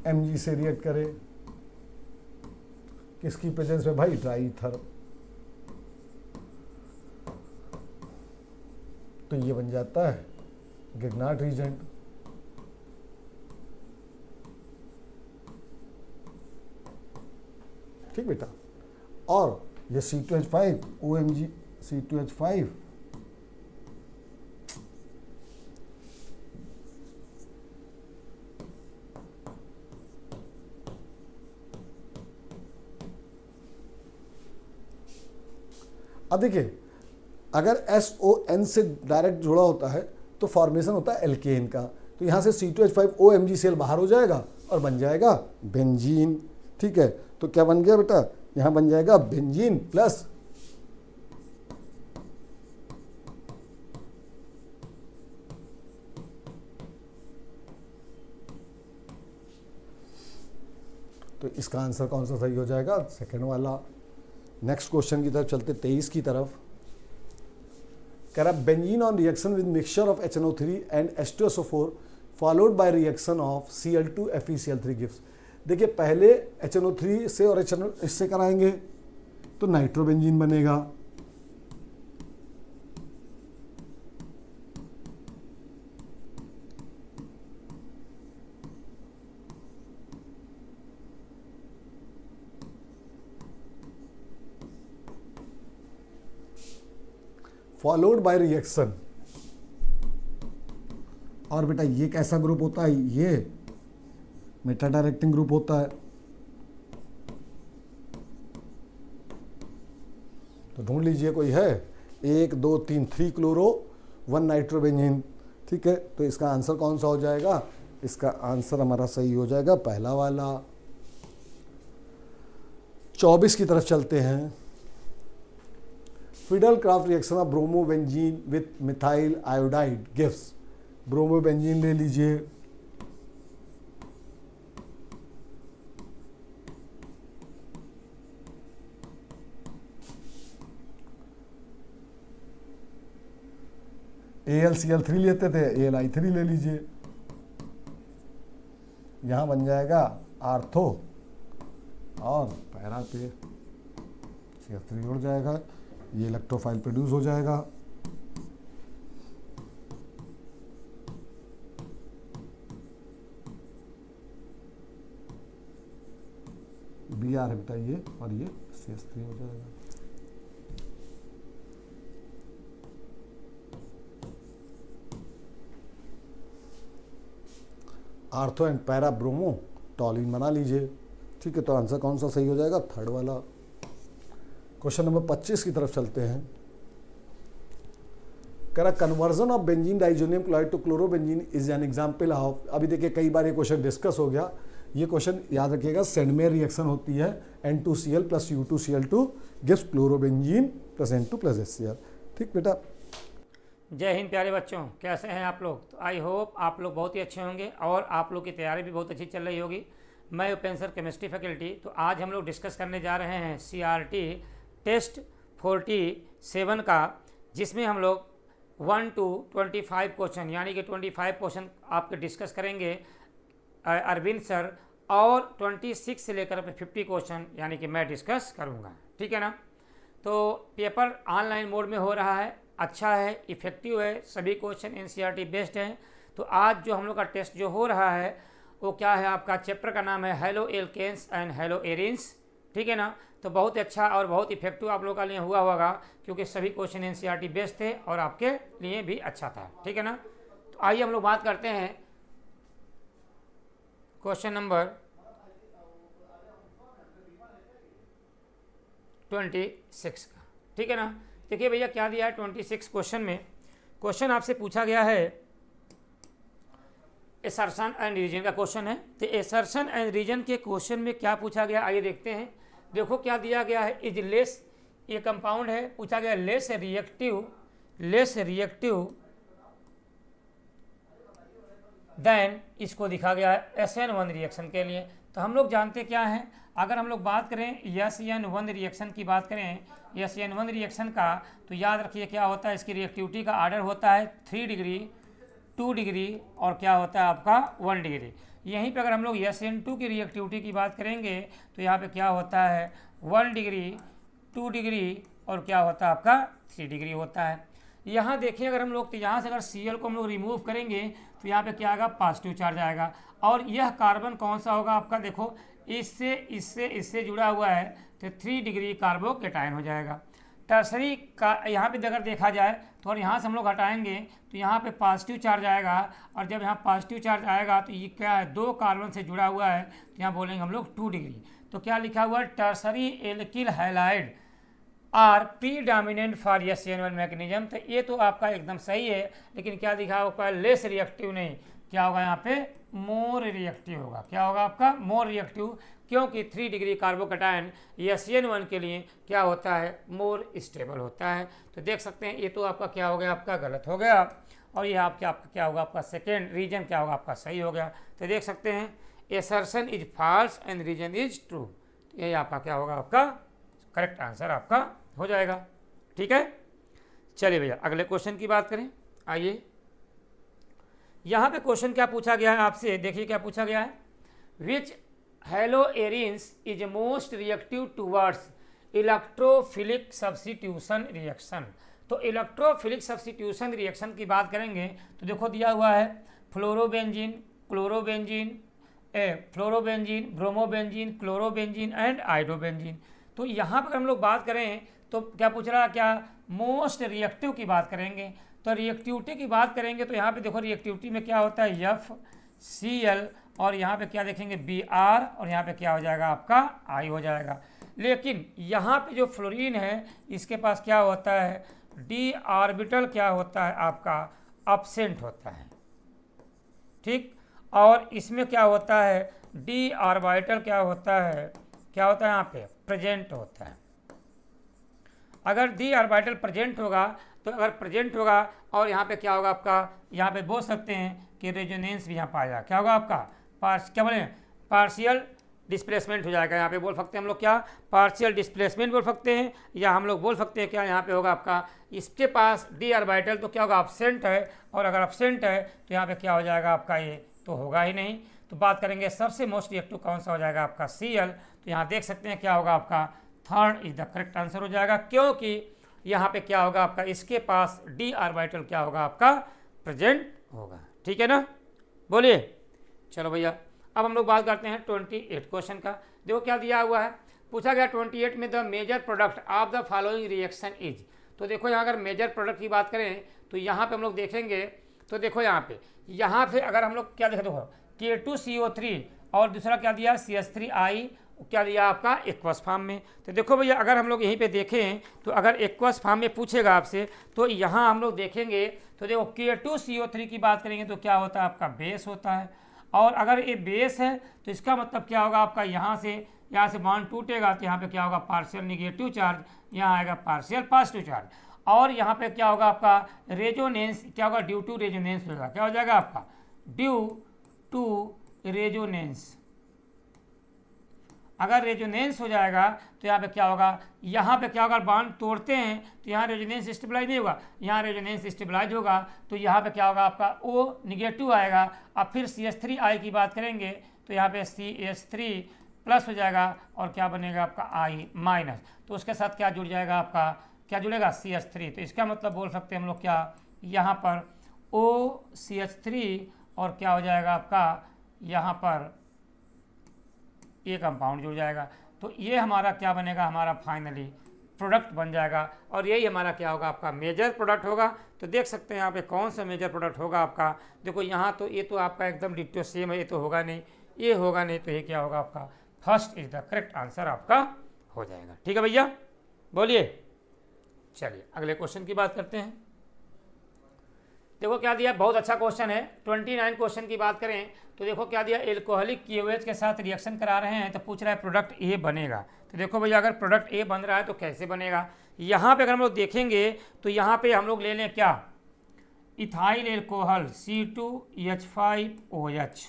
A: Mg से रिएक्ट करे किसकी प्रेजेंस में भाई, डाइथर, तो ये बन जाता है गिग्नार्ड रीजेंट। ठीक बेटा, और ये C2H5 OMG C2H5 अब देखिए अगर SON से डायरेक्ट जुड़ा होता है तो फॉर्मेशन होता है एल्केन का, तो यहाँ से C2H5 OMG सेल बाहर हो जाएगा और बन जाएगा बेंजीन, ठीक है। तो क्या बन गया बेटा, यहाँ बन जाएगा बेंजीन प्लस तो इसका आंसर कौन सा सही हो जाएगा, सेकंड वाला। नेक्स्ट क्वेश्चन की तरफ चलते, 23 की तरफ। कह रहा benzene on reaction with mixture of HNO3 and H2SO4 followed by reaction of Cl2 FeCl3 gives. देखिए पहले HNO3 से और इससे कराएंगे तो नाइट्रोबेंजीन बनेगा, फॉलोड बाय रिएक्शन, और बेटा ये कैसा ग्रुप होता है, ये मेटा डायरेक्टिंग ग्रुप होता है। तो ढूंढ लीजिए कोई है, 1 2 3 3 क्लोरो 1 नाइट्रोबेंजीन, ठीक है। तो इसका आंसर कौन सा हो जाएगा, इसका आंसर हमारा सही हो जाएगा पहला वाला। 24 की तरफ चलते हैं। Fiddle craft reaction of bromobenzene with methyl iodide gives, bromobenzene ले लीजिए, AlCl3 लेते थे, AlI3 ले लीजिए, यहाँ बन जाएगा आर्थो और पैरा पे CH3 उड़ जाएगा, ये इलेक्ट्रोफाइल प्रोड्यूस हो जाएगा। Br हटाइए और ये CH3 हो जाएगा। आर्थो एंड पैरा ब्रोमो टॉलिन बना लीजिए। ठीक है, तो आंसर कौन सा सही हो जाएगा? थर्ड वाला। क्वेश्चन नंबर 25 की तरफ चलते हैं। कह रहा conversion of benzene diazonium chloride to chlorobenzene is an example of, अभी देखिए कई बार ये क्वेश्चन डिस्कस हो गया, ये क्वेश्चन याद रखिएगा, सेंडमेयर रिएक्शन होती है, N2Cl plus U2Cl2 gives chlorobenzene plus N2 plus HCl। ठीक बेटा,
B: जय हिंद प्यारे बच्चों, कैसे हैं आप लोग? तो आई होप आप लोग बहुत ही अच्छे होंगे और आप लोग की तैयारी भी बहुत अच्छी चल रही होगी। मैं उपेंद्र सर, केमिस्ट्री फैकल्टी। तो आज हम लोग डिस्कस करने जा रहे हैं CRT टेस्ट 47 का, जिसमें हम लोग 1 to 25 क्वेश्चन यानी कि 25 क्वेश्चन आपके डिस्कस करेंगे अरविंद सर, और 26 से लेकर 50 क्वेश्चन यानी कि मैं डिस्कस करूँगा। ठीक है ना? तो पेपर ऑनलाइन मोड में हो रहा है, अच्छा है, इफ़ेक्टिव है, सभी क्वेश्चन NCERT बेस्ड हैं। तो आज जो हम लोग का टेस्ट जो हो रहा है वो क्या है, आपका चैप्टर का नाम है haloalkanes and haloarenes. ठीक है ना? तो बहुत अच्छा और बहुत इफेक्टिव आप लोगों का लिए हुआ होगा, क्योंकि सभी क्वेश्चन NCERT बेस्ड थे और आपके लिए भी अच्छा था। ठीक है ना? तो आइए हम लोग बात करते हैं क्वेश्चन नंबर 26 का। ठीक है ना? देखिए भैया क्या दिया है 26 क्वेश्चन में। क्वेश्चन आपसे पूछा गया है, एसर्शन एंड रीजन का क्वेश्चन है। तो एसर्शन एंड रीजन के क्वेश्चन में क्या पूछा गया, आइए देखते हैं। देखो क्या दिया गया है, इज लेस, ये कंपाउंड है, पूछा गया लेस रिएक्टिव देन, इसको दिखा गया है SN1 रिएक्शन के लिए। तो हम लोग जानते क्या हैं, अगर हम लोग बात करें SN1 रिएक्शन की बात करें, SN1 रिएक्शन का, तो याद रखिए क्या होता है, इसकी रिएक्टिविटी का आर्डर होता है 3 डिग्री, 2 डिग्री और क्या होता है आपका 1 डिग्री। यहीं पे अगर हम लोग SN2 की रिएक्टिविटी की बात करेंगे तो यहाँ पे क्या होता है 1 डिग्री, 2 डिग्री और क्या होता है आपका 3 डिग्री होता है। यहाँ देखिए अगर हम लोग, तो यहाँ से अगर Cl को हम लोग रिमूव करेंगे तो यहाँ पे क्या आएगा, पॉजिटिव चार्ज आएगा। और यह कार्बन कौन सा होगा आपका, देखो इससे जुड़ा हुआ है, तो 3 डिग्री कार्बोकेटायन हो जाएगा। टर्सरी का यहाँ पे अगर देखा जाए तो और यहाँ से हम लोग हटाएंगे तो यहाँ पे पॉजिटिव चार्ज आएगा, और जब यहाँ पॉजिटिव चार्ज आएगा तो ये क्या है, 2 कार्बन से जुड़ा हुआ है, तो यहाँ बोलेंगे हम लोग 2 डिग्री। तो क्या लिखा हुआ है, tertiary alkyl halide are predominant for SN1 mechanism. तो ये तो आपका एकदम सही है, लेकिन क्या दिखा होगा, लेस रिएक्टिव नहीं, क्या होगा यहाँ पे मोर रिएक्टिव होगा। क्या होगा आपका, मोर रिएक्टिव, क्योंकि 3 डिग्री कार्बोकेटायन SN1 के लिए क्या होता है, मोर स्टेबल होता है। तो देख सकते हैं ये तो आपका क्या हो गया, आपका गलत हो गया, और ये आपका क्या होगा, आपका सेकेंड रीजन क्या होगा, आपका सही हो गया। तो देख सकते हैं assertion is false and reason is true, ये आपका क्या होगा, आपका करेक्ट आंसर आपका हो जाएगा। ठीक है, चलिए भैया अगले क्वेश्चन की बात करें। आइए यहाँ पे क्वेश्चन क्या पूछा गया है आपसे, देखिए क्या पूछा गया है, which halo arenes is most reactive towards electrophilic substitution reaction. तो इलेक्ट्रोफिलिक सब्स्टिट्यूशन रिएक्शन की बात करेंगे तो देखो दिया हुआ है fluorobenzene, bromobenzene, chlorobenzene and iodobenzene. तो यहाँ पर हम लोग बात करें तो क्या पूछ रहा है, क्या मोस्ट रिएक्टिव की बात करेंगे। तो रिएक्टिविटी की बात करेंगे तो यहाँ पे देखो रिएक्टिविटी में क्या होता है FCl, और यहाँ पे क्या देखेंगे Br, और यहाँ पे क्या हो जाएगा आपका I हो जाएगा। लेकिन यहाँ पे जो फ्लोरीन है इसके पास क्या होता है, D ऑर्बिटल क्या होता है आपका एब्सेंट होता है। ठीक, और इसमें क्या होता है, D ऑर्बिटल क्या होता है यहाँ पे प्रेजेंट होता है। अगर डी ऑर्बिटल प्रेजेंट होगा, तो अगर प्रेजेंट होगा और यहाँ पे क्या होगा आपका, यहाँ पे बोल सकते हैं कि रेजोनेंस भी यहाँ पाया, क्या होगा आपका क्या बोले, पार्शियल डिस्प्लेसमेंट हो जाएगा। यहाँ पे बोल सकते हैं हम लोग क्या, पार्शियल डिस्प्लेसमेंट बोल सकते हैं, या हम लोग बोल सकते हैं क्या, यहाँ पे होगा आपका इसके पास डी ऑर्बिटल तो क्या होगा, एब्सेंट है, और अगर एब्सेंट है तो यहाँ पे क्या हो जाएगा आपका, ये तो होगा ही नहीं। तो बात करेंगे सबसे मोस्ट रिएक्टिव कौन सा हो जाएगा आपका, Cl। तो यहाँ देख सकते हैं क्या होगा आपका, third is the correct answer हो जाएगा, क्योंकि यहाँ पे क्या होगा आपका, इसके पास डी ऑर्बिटल क्या होगा आपका, प्रेजेंट होगा। ठीक है ना, बोलिए। चलो भैया अब हम लोग बात करते हैं 28 क्वेश्चन का। देखो क्या दिया हुआ है, पूछा गया 28 में the major product of the following reaction is. तो देखो यहाँ अगर मेजर प्रोडक्ट की बात करें तो यहाँ पे हम लोग देखेंगे, तो देखो यहाँ पे अगर हम लोग क्या देखें, देखो K2CO3 और दूसरा क्या दिया CH3I, क्या दिया आपका एक्वस फॉर्म में। तो देखो भैया अगर हम लोग यहीं पे देखें तो अगर एक्वस फॉर्म में पूछेगा आपसे तो यहाँ हम लोग देखेंगे, तो देखो K2CO3 की बात करेंगे तो क्या होता है आपका, बेस होता है। और अगर ये बेस है तो इसका मतलब क्या होगा आपका, यहाँ से बॉन्ड टूटेगा तो यहाँ पे क्या होगा, पार्शियल निगेटिव चार्ज, यहाँ आएगा पार्शियल पॉजिटिव चार्ज। और यहाँ पे क्या होगा आपका, रेजोनेंस क्या होगा, ड्यू टू रेजोनेंस होगा, क्या हो जाएगा आपका, ड्यू टू रेजोनेंस। अगर रेजोनेंस हो जाएगा तो यहाँ पे क्या होगा, यहाँ पे क्या होगा, बॉन्ड तोड़ते हैं तो यहाँ रेजोनेंस स्टेबलाइज नहीं होगा, यहाँ रेजोनेंस स्टेबलाइज होगा तो यहाँ पे क्या होगा आपका, O निगेटिव आएगा। अब फिर CH3I की बात करेंगे तो यहाँ पे CH3 प्लस हो जाएगा और क्या बनेगा आपका I माइनस, तो उसके साथ क्या जुड़ जाएगा आपका, क्या जुड़ेगा, CH3। तो इसका मतलब बोल सकते हैं हम लोग क्या, यहाँ पर OCH3 और क्या हो जाएगा आपका, यहाँ पर ये कंपाउंड जुड़ जाएगा। तो ये हमारा क्या बनेगा, हमारा फाइनली प्रोडक्ट बन जाएगा, और यही हमारा क्या होगा आपका मेजर प्रोडक्ट होगा। तो देख सकते हैं यहाँ पे कौन सा मेजर प्रोडक्ट होगा आपका, देखो यहाँ तो ये तो आपका एकदम डिट्टो सेम है, ये तो होगा नहीं, ये होगा नहीं, तो ये क्या होगा आपका, first is the correct answer आपका हो जाएगा। ठीक है भैया, बोलिए। चलिए अगले क्वेश्चन की बात करते हैं। देखो क्या दिया, बहुत अच्छा क्वेश्चन है। 29 क्वेश्चन की बात करें तो देखो क्या दिया, एल्कोहलिक KOH के साथ रिएक्शन करा रहे हैं तो पूछ रहा है प्रोडक्ट ए बनेगा। तो देखो भैया अगर प्रोडक्ट ए बन रहा है तो कैसे बनेगा, यहाँ पे अगर हम लोग देखेंगे तो यहाँ पे हम लोग ले लें क्या, इथाइल एल्कोहल C2H5OH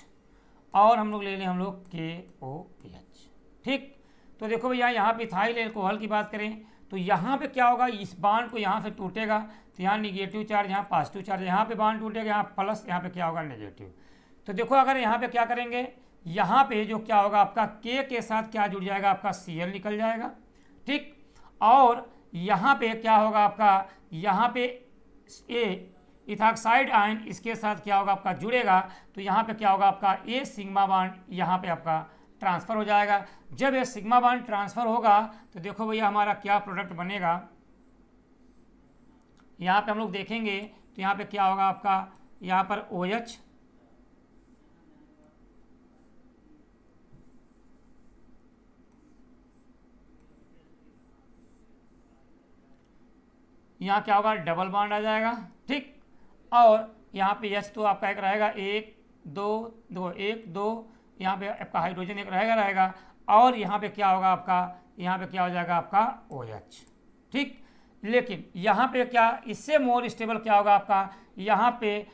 B: और हम लोग ले लें हम लोग KOH। ठीक, तो देखो भैया यहाँ पे इथाइल एल्कोहल की बात करें तो यहाँ पे क्या होगा, इस बांड को यहाँ से टूटेगा तो यहाँ निगेटिव चार्ज, यहाँ पॉजिटिव चार्ज, यहाँ पे बांड टूटेगा, यहाँ प्लस, यहाँ पे क्या होगा नेगेटिव। तो देखो अगर यहाँ पे क्या करेंगे, यहाँ पे जो क्या होगा आपका K के साथ क्या जुड़ जाएगा आपका, Cl निकल जाएगा। ठीक, और यहाँ पे क्या होगा आपका, यहाँ पे इथाक्साइड आयन इसके साथ क्या होगा आपका जुड़ेगा, तो यहाँ पे क्या होगा आपका A सिग्मा बांड यहाँ पे आपका ट्रांसफर हो जाएगा। जब ये सिग्मा बांड ट्रांसफर होगा तो देखो भैया हमारा क्या प्रोडक्ट बनेगा, यहाँ पे हम लोग देखेंगे तो यहाँ पे क्या होगा आपका, यहाँ पर OH यहाँ क्या होगा, डबल बॉन्ड आ जाएगा। ठीक, और यहाँ पे H तो आपका एक रहेगा, 1 2 2 1 2, यहाँ पे आपका हाइड्रोजन एक रहेगा और यहाँ पे क्या होगा आपका, यहाँ पे क्या हो जाएगा आपका OH। ठीक, लेकिन यहाँ पे क्या, इससे मोर स्टेबल क्या होगा आपका, यहाँ पे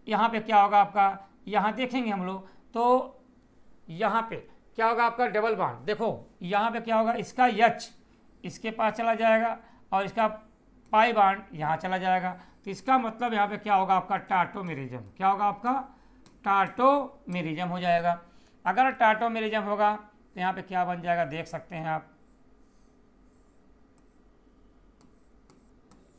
B: क्या होगा आपका, यहाँ देखेंगे हम लोग तो यहाँ पे क्या होगा आपका डबल बॉन्ड। देखो यहाँ पे क्या होगा, इसका H इसके पास चला जाएगा और इसका पाई बॉन्ड यहाँ चला जाएगा, तो इसका मतलब यहाँ पे क्या होगा आपका टार्टोमेरिज्म, क्या होगा आपका टार्टोमेरिज्म हो जाएगा। अगर टार्टोमेरिज्म होगा तो यहाँ पे क्या बन जाएगा, देख सकते हैं आप,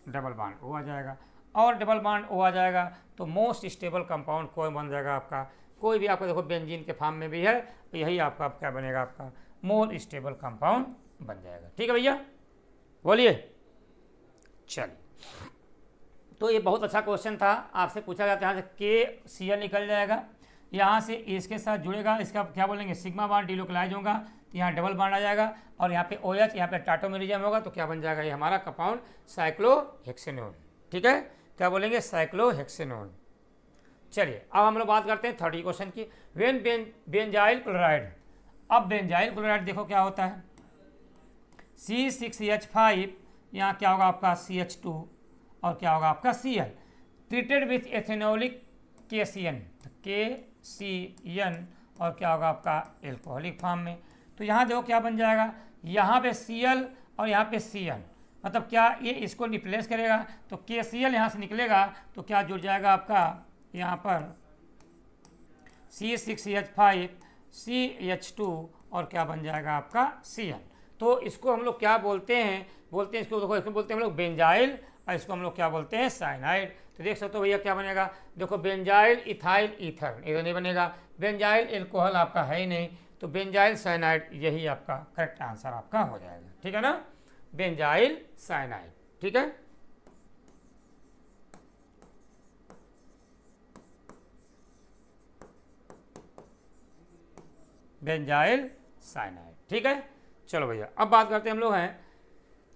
B: डबल बॉन्ड O आ जाएगा, और डबल बॉन्ड O आ जाएगा तो मोस्ट स्टेबल कंपाउंड कोई बन जाएगा आपका, कोई भी आपका देखो बेंजीन के फॉर्म में भी है तो यही आपका क्या बनेगा, आपका मोर स्टेबल कंपाउंड बन जाएगा। ठीक है भैया, बोलिए। चलिए, तो ये बहुत अच्छा क्वेश्चन था, आपसे पूछा जाता है यहाँ से KCl निकल जाएगा, यहाँ से इसके साथ जुड़ेगा, इसका क्या बोलेंगे सिग्मा बॉन्ड डिलोकलाइज होगा तो यहाँ डबल बॉन्ड आ जाएगा, और यहाँ पे OH, यहाँ पे टार्टोमेरिज्म होगा तो क्या बन जाएगा, ये हमारा कंपाउंड साइक्लोहेक्सेनोन। ठीक है, क्या बोलेंगे, साइक्लोहेक्सेनोन। चलिए अब हम लोग बात करते हैं 30 क्वेश्चन की। वेन बेंजाइल क्लोराइड, अब बेंजाइल क्लोराइड देखो क्या होता है, C6H5 यहाँ क्या होगा आपका CH2 और क्या होगा आपका Cl, treated with एथेनोलिक KCN, KCN और क्या होगा आपका एल्कोहलिक फॉर्म में। तो यहाँ देखो क्या बन जाएगा, यहाँ पे Cl और यहाँ पे Cn, मतलब क्या ये इसको रिप्लेस करेगा, तो KCl यहाँ से निकलेगा तो क्या जुड़ जाएगा आपका यहाँ पर C6H5 CH2 और क्या बन जाएगा आपका Cl। तो इसको हम लोग क्या बोलते हैं, इसको देखो, इसको बोलते हैं हम लोग बेंजाइल और इसको हम लोग क्या बोलते हैं, साइनाइड। तो देख सकते हो भैया क्या बनेगा, देखो बेंजाइल इथाइल ईथर, इधर नहीं बनेगा, बेंजाइल एल्कोहल आपका है ही नहीं, तो बेंजाइल साइनाइड यही आपका करेक्ट आंसर आपका हो जाएगा। ठीक है ना, बेंजाइल साइनाइड। ठीक है, बेंजाइल साइनाइड। ठीक है, चलो भैया अब बात करते हैं हम लोग हैं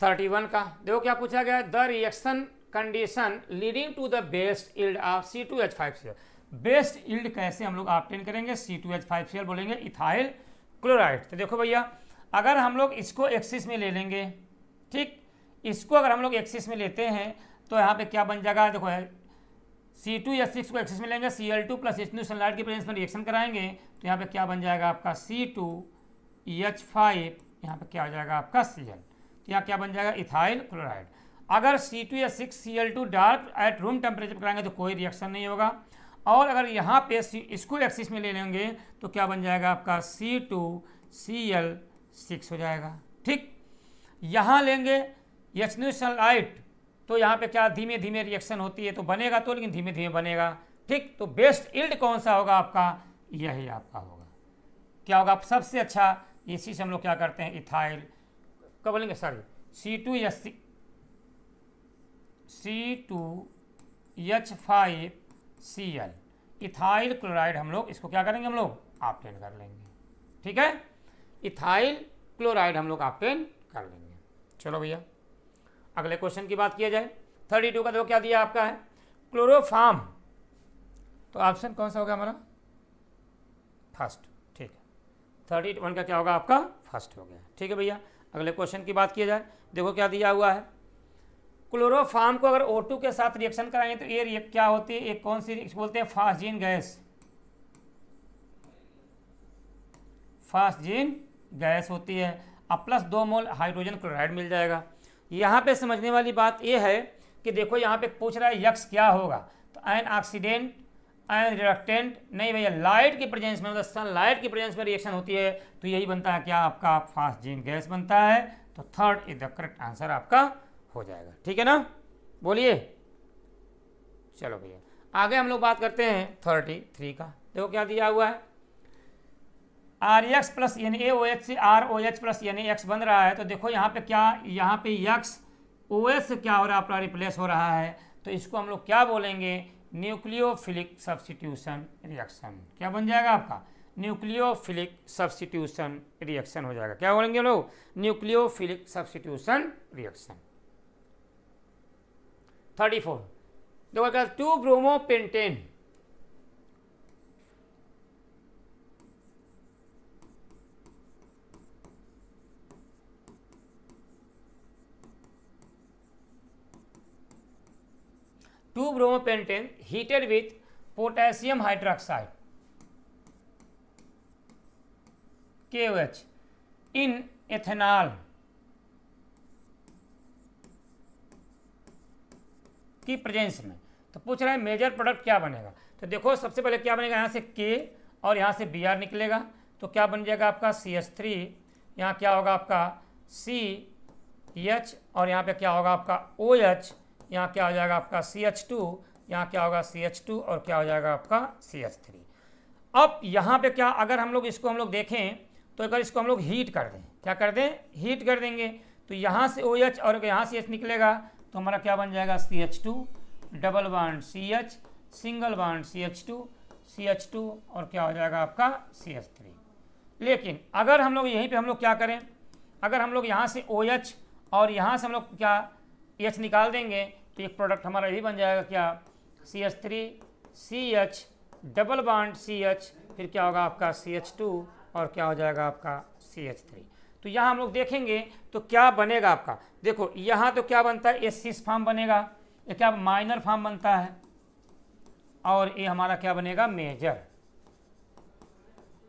B: 31 का। देखो क्या पूछा गया, the reaction condition leading to the best yield of C2H5Cl। Best yield कैसे हम लोग ऑब्टेन करेंगे, C2H5Cl बोलेंगे इथाइल क्लोराइड। तो देखो भैया अगर हम लोग इसको एक्सिस में ले लेंगे, ठीक, इसको अगर हम लोग एक्सिस में लेते हैं तो यहाँ पे क्या बन जाएगा, देखो C2H6 को एक्सिस में लेंगे, Cl2 प्लस H2 सनलाइट की प्रेजेंस में रिएक्शन कराएंगे तो यहाँ पे क्या बन जाएगा आपका C2H5, यहाँ पे क्या हो जाएगा आपका Cl, तो यहाँ क्या बन जाएगा इथाइल क्लोराइड। अगर C2H6 Cl2 dark at room temperature कराएंगे तो कोई रिएक्शन नहीं होगा, और अगर यहाँ पे इसको एक्सिस में ले लेंगे तो क्या बन जाएगा आपका C2Cl6 हो जाएगा। ठीक, यहाँ लेंगे H2 सनलाइट तो यहाँ पे क्या धीमे धीमे रिएक्शन होती है, तो बनेगा तो लेकिन धीमे धीमे बनेगा। ठीक, तो बेस्ट यील्ड कौन सा होगा आपका, यही आपका होगा, क्या होगा सबसे अच्छा, इसी से हम लोग क्या करते हैं इथाइल कब बोलेंगे, सॉरी C2H5Cl इथाइल क्लोराइड हम लोग इसको क्या करेंगे, हम लोग ऑब्टेन कर लेंगे। ठीक है, इथाइल क्लोराइड हम लोग ऑब्टेन कर लेंगे। चलो भैया अगले क्वेश्चन की बात किया जाए, 32 का देखो क्या दिया आपका है, क्लोरोफॉर्म, तो ऑप्शन कौन सा होगा हमारा, फर्स्ट। ठीक है, 31 का क्या होगा आपका फर्स्ट हो गया। ठीक है भैया अगले क्वेश्चन की बात किया जाए, देखो क्या दिया हुआ है, क्लोरोफॉर्म को अगर O2 के साथ रिएक्शन कराएंगे तो ये क्या होती है, एक कौन सी बोलते हैं, फास्जीन गैस, फास्जीन गैस होती है। अब प्लस 2 मोल हाइड्रोजन क्लोराइड मिल जाएगा। यहाँ पे समझने वाली बात ये है कि देखो यहाँ पे पूछ रहा है यक्स क्या होगा, तो एन ऑक्सीडेंट एन रिडक्टेंट नहीं भैया, लाइट की प्रेजेंस में, मतलब सनलाइट की प्रेजेंस में रिएक्शन होती है तो यही बनता है क्या आपका फास्जीन गैस बनता है। तो third is the correct answer आपका हो जाएगा। ठीक है ना, बोलिए। चलो भैया आगे हम लोग बात करते हैं 33 का। देखो क्या दिया हुआ है, RX प्लस NaOH से ROH प्लस NaX बन रहा है। तो देखो यहाँ पे क्या, यहाँ पे X OH से क्या हो रहा है, अपना रिप्लेस हो रहा है, तो इसको हम लोग क्या बोलेंगे, न्यूक्लियोफिलिक सब्स्टिट्यूशन रिएक्शन। क्या बन जाएगा आपका, न्यूक्लियोफिलिक सब्स्टिट्यूशन रिएक्शन हो जाएगा। क्या बोलेंगे हम लोग, न्यूक्लियोफिलिक सब्स्टिट्यूशन रिएक्शन। 34 देखो क्या, 2 bromopentane, two bromopentane heated with potassium hydroxide KOH in ethanol की प्रेजेंस में। तो पूछ रहा है मेजर प्रोडक्ट क्या बनेगा। तो देखो सबसे पहले क्या बनेगा, यहाँ से K और यहाँ से Br निकलेगा तो क्या बन जाएगा आपका CH3, यहाँ क्या होगा आपका CH और यहाँ पे क्या होगा आपका OH, यहाँ क्या हो जाएगा आपका CH2, यहाँ क्या होगा CH2 और क्या हो जाएगा आपका CH3। अब यहाँ पे क्या, अगर हम लोग इसको हम लोग देखें तो अगर इसको हम लोग हीट कर दें, क्या कर दें, हीट कर देंगे तो यहाँ से OH और यहाँ से H निकलेगा तो हमारा क्या बन जाएगा CH2 double bond CH single bond CH2 और क्या हो जाएगा आपका CH3। लेकिन अगर हम लोग यहीं पे हम लोग क्या करें, अगर हम लोग यहाँ से OH और यहाँ से हम लोग क्या H निकाल देंगे तो एक प्रोडक्ट हमारा यही बन जाएगा क्या, CH3 CH double bond CH, फिर क्या होगा आपका CH2 और क्या हो जाएगा आपका CH3। तो तो यहाँ हम लोग देखेंगे तो क्या बनेगा आपका, देखो यहाँ तो क्या बनता है, ये सिस फॉर्म बनेगा, ये क्या माइनर फॉर्म बनता है, और ये हमारा क्या बनेगा, मेजर।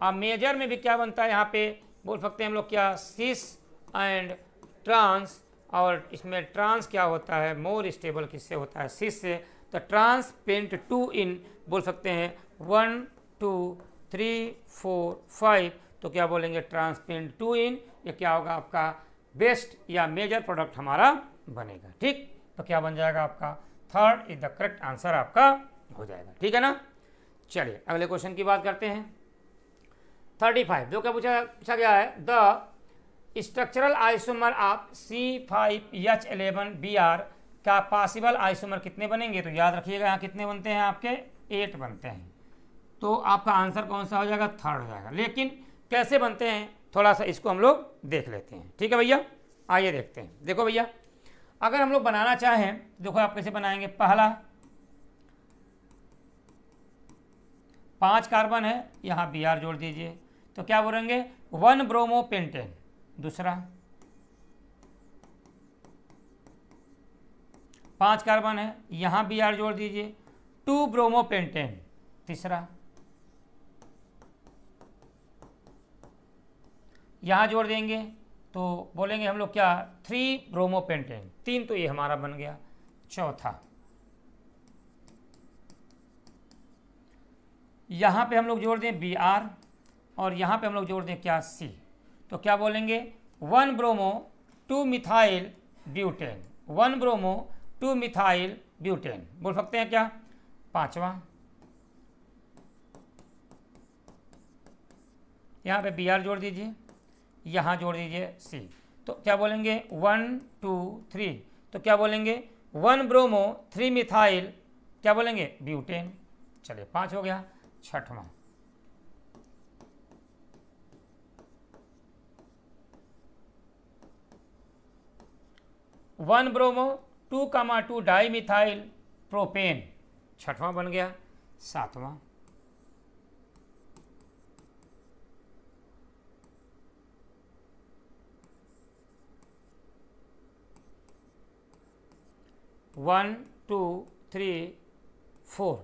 B: अब मेजर में भी क्या बनता है, यहाँ पे बोल सकते हैं हम लोग क्या, सिस एंड ट्रांस, और इसमें ट्रांस क्या होता है, मोर स्टेबल किससे होता है, सिस से। तो ट्रांस पेंट 2 इन बोल सकते हैं 1 2 3 4 5, तो क्या बोलेंगे, ट्रांसपेंट 2 इन, ये क्या होगा आपका बेस्ट या मेजर प्रोडक्ट हमारा बनेगा। ठीक, तो क्या बन जाएगा आपका, third is the correct answer आपका हो जाएगा। ठीक है ना। चलिए अगले क्वेश्चन की बात करते हैं। 35 जो क्या पूछा गया है, the structural isomer of C5H11Br का पॉसिबल आइसोमर कितने बनेंगे, तो याद रखिएगा यहाँ कितने बनते हैं आपके, 8 बनते हैं। तो आपका आंसर कौन सा हो जाएगा, थर्ड हो जाएगा। लेकिन कैसे बनते हैं थोड़ा सा इसको हम लोग देख लेते हैं। ठीक है भैया, आइए देखते हैं। देखो भैया, अगर हम लोग बनाना चाहें तो देखो आप कैसे बनाएंगे। पहला 5 कार्बन है, यहाँ Br जोड़ दीजिए, तो क्या बोलेंगे 1 ब्रोमोपेंटेन। दूसरा 5 कार्बन है, यहाँ Br जोड़ दीजिए, 2 ब्रोमोपेंटेन। तीसरा यहाँ जोड़ देंगे तो बोलेंगे हम लोग क्या, 3 ब्रोमोपेंटेन। 3 तो ये हमारा बन गया। चौथा यहाँ पे हम लोग जोड़ दें Br, और यहाँ पे हम लोग जोड़ दें क्या, C, तो क्या बोलेंगे 1 bromo 2 methyl butane. 1 bromo 2 methyl butane बोल सकते हैं क्या। पांचवा यहाँ पे Br जोड़ दीजिए, यहाँ जोड़ दीजिए C, तो क्या बोलेंगे 1 2 3, तो क्या बोलेंगे 1 ब्रोमो 3 मिथाइल क्या बोलेंगे, ब्यूटेन। चलिए 5 हो गया। छठवां 1 ब्रोमो 2,2 डाई मिथाइल प्रोपेन, छठवां बन गया। सातवां 1 2 3 4,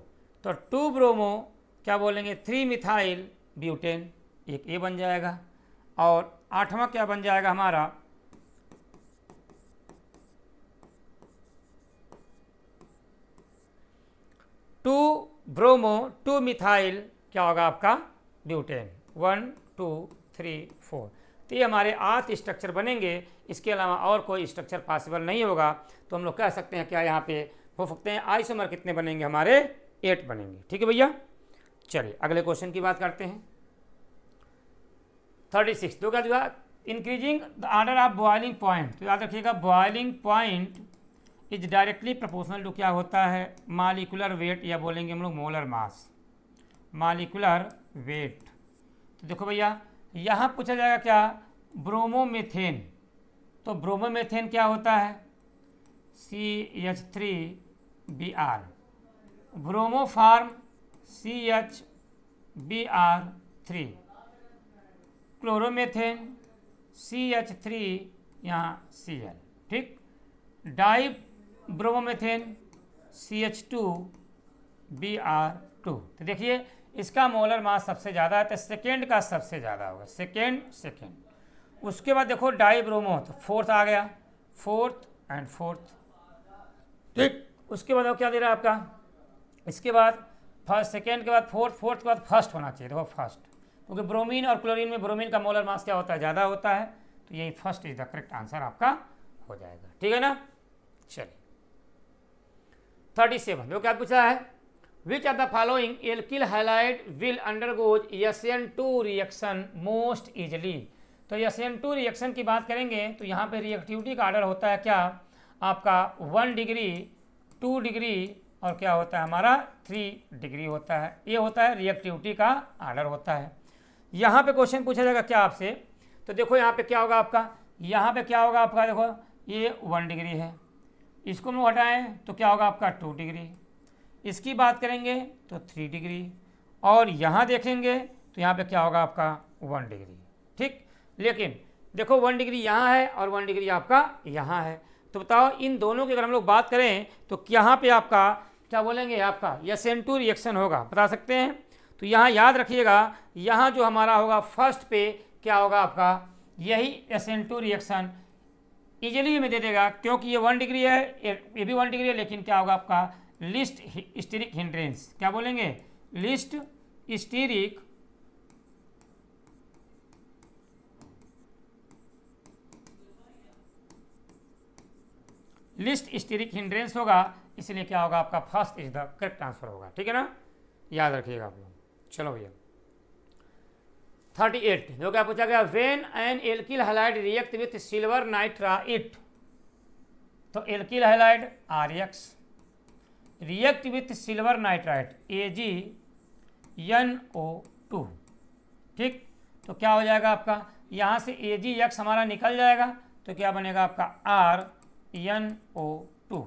B: तो 2 ब्रोमो क्या बोलेंगे 3 मिथाइल ब्यूटेन, एक ये बन जाएगा। और आठवां क्या बन जाएगा हमारा, 2 ब्रोमो 2 मिथाइल क्या होगा आपका, ब्यूटेन। 1 2 3 4, तो ये हमारे 8 स्ट्रक्चर बनेंगे। इसके अलावा और कोई स्ट्रक्चर पॉसिबल नहीं होगा। तो हम लोग कह सकते हैं क्या, यहाँ पे हो सकते हैं आइसोमर कितने बनेंगे हमारे, 8 बनेंगे। ठीक है भैया। चलिए अगले क्वेश्चन की बात करते हैं। 36 तो क्या दिया, increasing the order of boiling point, तो याद रखिएगा boiling point is directly proportional to क्या होता है, मॉलिक्यूलर वेट, या बोलेंगे हम लोग मोलर मास, मॉलिक्यूलर वेट। तो देखो भैया यहाँ पूछा जाएगा क्या, ब्रोमोमेथेन, तो ब्रोमोमेथेन क्या होता है, CH3Br, ब्रोमोफार्म CHBr3, क्लोरोमेथेन CH3 यहाँ Cl। ठीक, डाई ब्रोमोमेथेन CH2Br2। तो देखिए इसका मोलर मास सबसे ज़्यादा है, तो सेकेंड का सबसे ज़्यादा होगा, सेकेंड। उसके बाद देखो डाई ब्रोमो, तो फोर्थ आ गया, फोर्थ एंड फोर्थ। ठीक, उसके बाद क्या दे रहा है आपका, इसके बाद फर्स्ट, सेकेंड के बाद फोर्थ, फोर्थ के बाद फर्स्ट होना चाहिए। देखो फर्स्ट, क्योंकि ब्रोमीन और क्लोरीन में ब्रोमीन का मोलर मास क्या होता है, ज़्यादा होता है, तो यही first is the correct answer आपका हो जाएगा। ठीक है ना। चलिए 37 जो क्या पूछा है, विच of the following alkyl halide will undergoes SN2 reaction most easily. तो SN2 रिएक्शन की बात करेंगे तो यहाँ पे रिएक्टिविटी का ऑर्डर होता है क्या आपका, 1 डिग्री, 2 डिग्री, और क्या होता है हमारा 3 डिग्री होता है। ये होता है रिएक्टिविटी का ऑर्डर होता है। यहाँ पे क्वेश्चन पूछा जाएगा क्या आपसे, तो देखो यहाँ पे क्या होगा आपका, यहाँ पे क्या होगा आपका, देखो ये 1 डिग्री है, इसको हम हटाएं तो क्या होगा आपका 2 डिग्री, इसकी बात करेंगे तो 3 डिग्री, और यहाँ देखेंगे तो यहाँ पे क्या होगा आपका 1 डिग्री। ठीक, लेकिन देखो 1 डिग्री यहाँ है और 1 डिग्री आपका यहाँ है, तो बताओ इन दोनों की अगर हम लोग बात करें तो यहाँ पे आपका क्या बोलेंगे, आपका SN2 रिएक्शन होगा, बता सकते हैं। तो यहाँ याद रखिएगा, यहाँ जो हमारा होगा फर्स्ट पे क्या होगा आपका, यही SN2 रिएक्शन इजीली में दे देगा, क्योंकि ये 1 डिग्री है, ये भी 1 डिग्री है, लेकिन क्या होगा आपका लिस्ट स्टीरिक हिंड्रेंस, क्या बोलेंगे, लिस्ट स्टीरिक हिंड्रेंस होगा, इसलिए क्या होगा आपका first is the correct answer होगा। ठीक है ना, याद रखिएगा आप लोग। चलो भैया 38 जो क्या पूछा गया, when an alkyl halide react with silver nitrite, तो alkyl halide RX react with silver nitrite AgNO2, ठीक, तो क्या हो जाएगा आपका, यहाँ से AgX हमारा निकल जाएगा, तो क्या बनेगा आपका RNO2,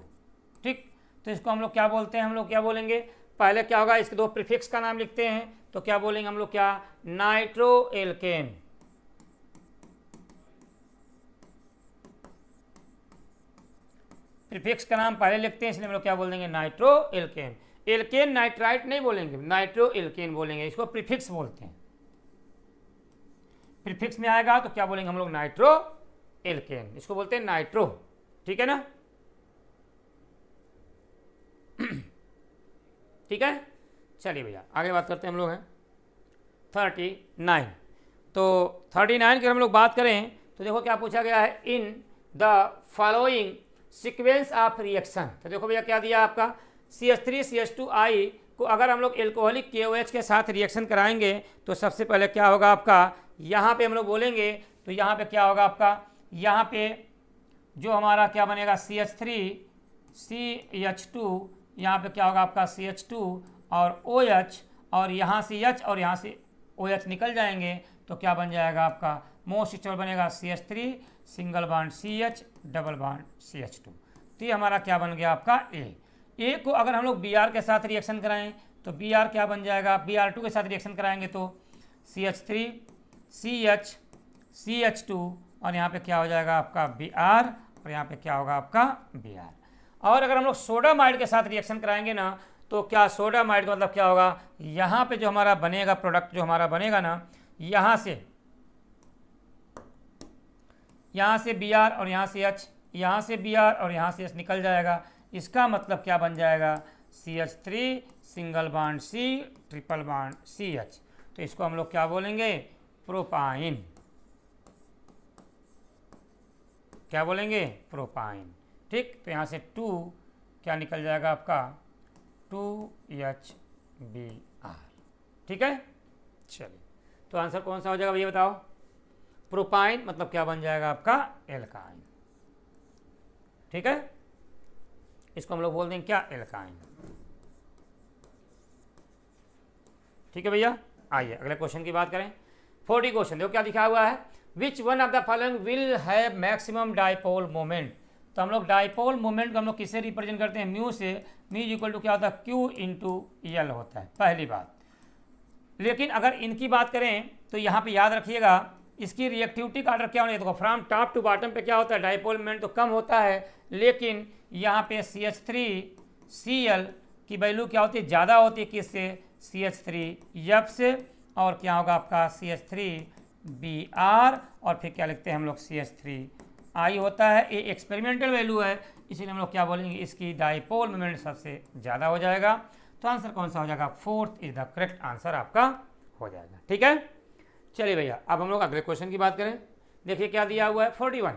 B: ठीक। तो इसको हम लोग क्या बोलते हैं, हम लोग क्या बोलेंगे, पहले क्या होगा, इसके दो प्रीफिक्स का नाम लिखते हैं, तो क्या बोलेंगे हम लोग, क्या, नाइट्रो एल्केन, प्रीफिक्स का नाम पहले लिखते हैं, इसलिए हम लोग क्या बोल देंगे, नाइट्रो एल्केन। एल्केन नाइट्राइट नहीं बोलेंगे, नाइट्रो एल्केन बोलेंगे, इसको प्रीफिक्स बोलते हैं। प्रीफिक्स में आएगा तो क्या बोलेंगे हम लोग, नाइट्रो एल्केन, इसको बोलते हैं नाइट्रो, ठीक है ना। ठीक है, चलिए भैया आगे बात करते हैं हम लोग हैं 39। तो 39 की हम लोग बात करें तो देखो क्या पूछा गया है, in the following sequence of reaction, तो देखो भैया क्या दिया आपका, CH3CH2I को अगर हम लोग एल्कोहलिक KOH के साथ रिएक्शन कराएंगे तो सबसे पहले क्या होगा आपका, यहाँ पे हम लोग बोलेंगे, तो यहाँ पे क्या होगा आपका, यहाँ पे जो हमारा क्या बनेगा CH3CH2, यहाँ पे क्या होगा आपका CH2 और OH, और यहाँ से H और यहाँ से OH निकल जाएंगे, तो क्या बन जाएगा आपका, मोस्ट स्टेबल बनेगा CH3 single bond CH double bond CH2। तो ये हमारा क्या बन गया आपका A को अगर हम लोग Br के साथ रिएक्शन कराएं तो Br क्या बन जाएगा, Br2 के साथ रिएक्शन कराएंगे तो CH3 CH CH2 और यहाँ पे क्या हो जाएगा आपका Br और यहाँ पे क्या होगा आपका Br। और अगर हम लोग सोडामाइड के साथ रिएक्शन कराएंगे ना, तो क्या सोडामाइड का मतलब क्या होगा, यहाँ पे जो हमारा बनेगा प्रोडक्ट जो हमारा बनेगा ना, यहाँ से Br और यहाँ से H, यहाँ से Br और यहाँ से H निकल जाएगा, इसका मतलब क्या बन जाएगा CH3 single bond C triple bond CH। तो इसको हम लोग क्या बोलेंगे, प्रोपाइन, क्या बोलेंगे, प्रोपाइन, ठीक। तो यहाँ से 2 क्या निकल जाएगा आपका 2HBr, ठीक है। चलिए तो आंसर कौन सा हो जाएगा भैया बताओ, प्रोपाइन मतलब क्या बन जाएगा आपका एल्काइन, ठीक है, इसको हम लोग बोल देंगे क्या, एल्काइन, ठीक है भैया। आइए अगले क्वेश्चन की बात करें 40 क्वेश्चन, देखो क्या लिखा हुआ है, which one of the following will have maximum dipole moment. तो हम लोग डाइपोल मोमेंट को हम लोग किससे रिप्रेजेंट करते हैं, म्यू से, म्यू इक्वल टू क्या होता है, Q इंटू L होता है, पहली बात। लेकिन अगर इनकी बात करें तो यहाँ पे याद रखिएगा इसकी रिएक्टिविटी का ऑर्डर क्या होना है, देखो फ्रॉम टॉप टू बॉटम पे क्या होता है, डाइपोल मोमेंट तो कम होता है, लेकिन यहाँ पे CH3Cl की वैल्यू क्या होती है, ज़्यादा होती है, किससे, CH3F से, और क्या होगा आपका CH3Br, और फिर क्या लिखते हैं हम लोग CH3I होता है, ये एक्सपेरिमेंटल वैल्यू है, इसीलिए हम लोग क्या बोलेंगे, इसकी डाइपोल मोमेंट सबसे ज़्यादा हो जाएगा। तो आंसर कौन सा हो जाएगा, 4th is the correct answer आपका हो जाएगा, ठीक है। चलिए भैया अब हम लोग अगले क्वेश्चन की बात करें, देखिए क्या दिया हुआ है 41,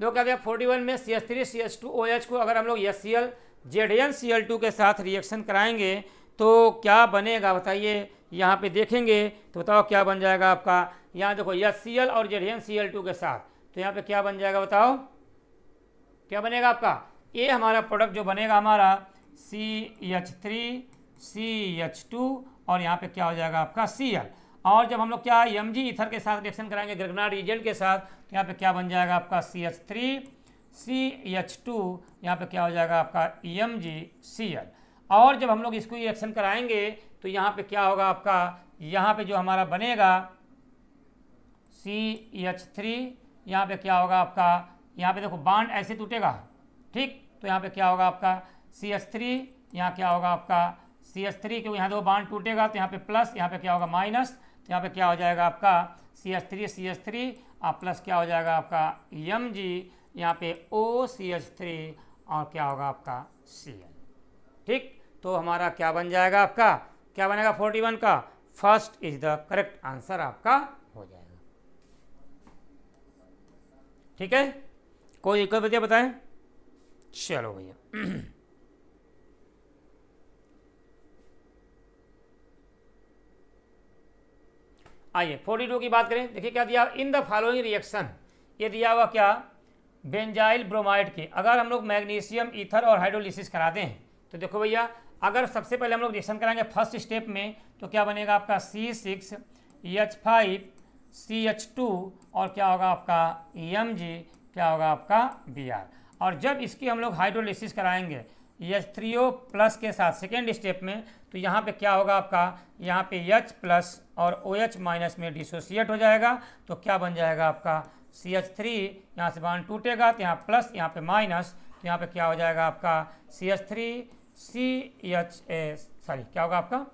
B: देखो क्या दिया 41 में CH3CH2OH को अगर हम लोग HCl ZnCl2 के साथ रिएक्शन कराएंगे तो क्या बनेगा बताइए, यहाँ पे देखेंगे तो बताओ क्या बन जाएगा आपका, यहाँ देखो HCl और ZnCl2 के साथ, तो यहाँ पे क्या बन जाएगा बताओ, क्या बनेगा आपका, ये हमारा प्रोडक्ट जो बनेगा हमारा CH3CH2 और यहाँ पे क्या हो जाएगा आपका Cl, और जब हम लोग क्या Mg ईथर के साथ रिएक्शन कराएंगे ग्रेगनार्ड रिएजेंट के साथ, तो यहाँ पे क्या बन जाएगा आपका CH3CH2, यहाँ पे क्या हो जाएगा आपका MgCl, और जब हम लोग इसको रिएक्शन कराएंगे तो यहाँ पे क्या होगा आपका, यहाँ पे जो हमारा बनेगा CH3 यहाँ पे क्या होगा आपका, यहाँ पे देखो बॉन्ड ऐसे टूटेगा, ठीक, तो यहाँ पे क्या होगा आपका CH3, यहाँ क्या होगा आपका CH3, क्योंकि यहाँ दो बॉन्ड टूटेगा तो यहाँ पे प्लस, यहाँ पे क्या होगा माइनस, तो यहाँ पे क्या हो जाएगा आपका CH3 और प्लस क्या हो जाएगा आपका Mg, यहाँ पे OCH3 और क्या होगा आपका Cl, ठीक। तो हमारा क्या बन जाएगा आपका, क्या बनेगा 41 का, first is the correct answer आपका हो जाएगा, ठीक है। कोई एक वजह बताएं, चलो भैया आइए 42 की बात करें। देखिए क्या दिया, इन द फॉलोइंग रिएक्शन, ये दिया हुआ क्या, बेंजाइल ब्रोमाइड के अगर हम लोग मैग्नीशियम ईथर और हाइड्रोलिसिस कराते हैं तो देखो भैया, अगर सबसे पहले हम लोग रिएक्शन कराएंगे फर्स्ट स्टेप में तो क्या बनेगा आपका C6H5CH2 और क्या होगा आपका Mg, क्या होगा आपका Br। और जब इसकी हम लोग हाइड्रोलिसिस कराएंगे H3O प्लस के साथ सेकेंड स्टेप में, तो यहाँ पे क्या होगा आपका, यहाँ पे H प्लस और OH माइनस में डिसोसिएट हो जाएगा, तो क्या बन जाएगा आपका CH3, यहाँ से बॉन्ड टूटेगा तो यहाँ प्लस, यहाँ पे माइनस, तो यहाँ पे क्या हो जाएगा आपका क्या होगा आपका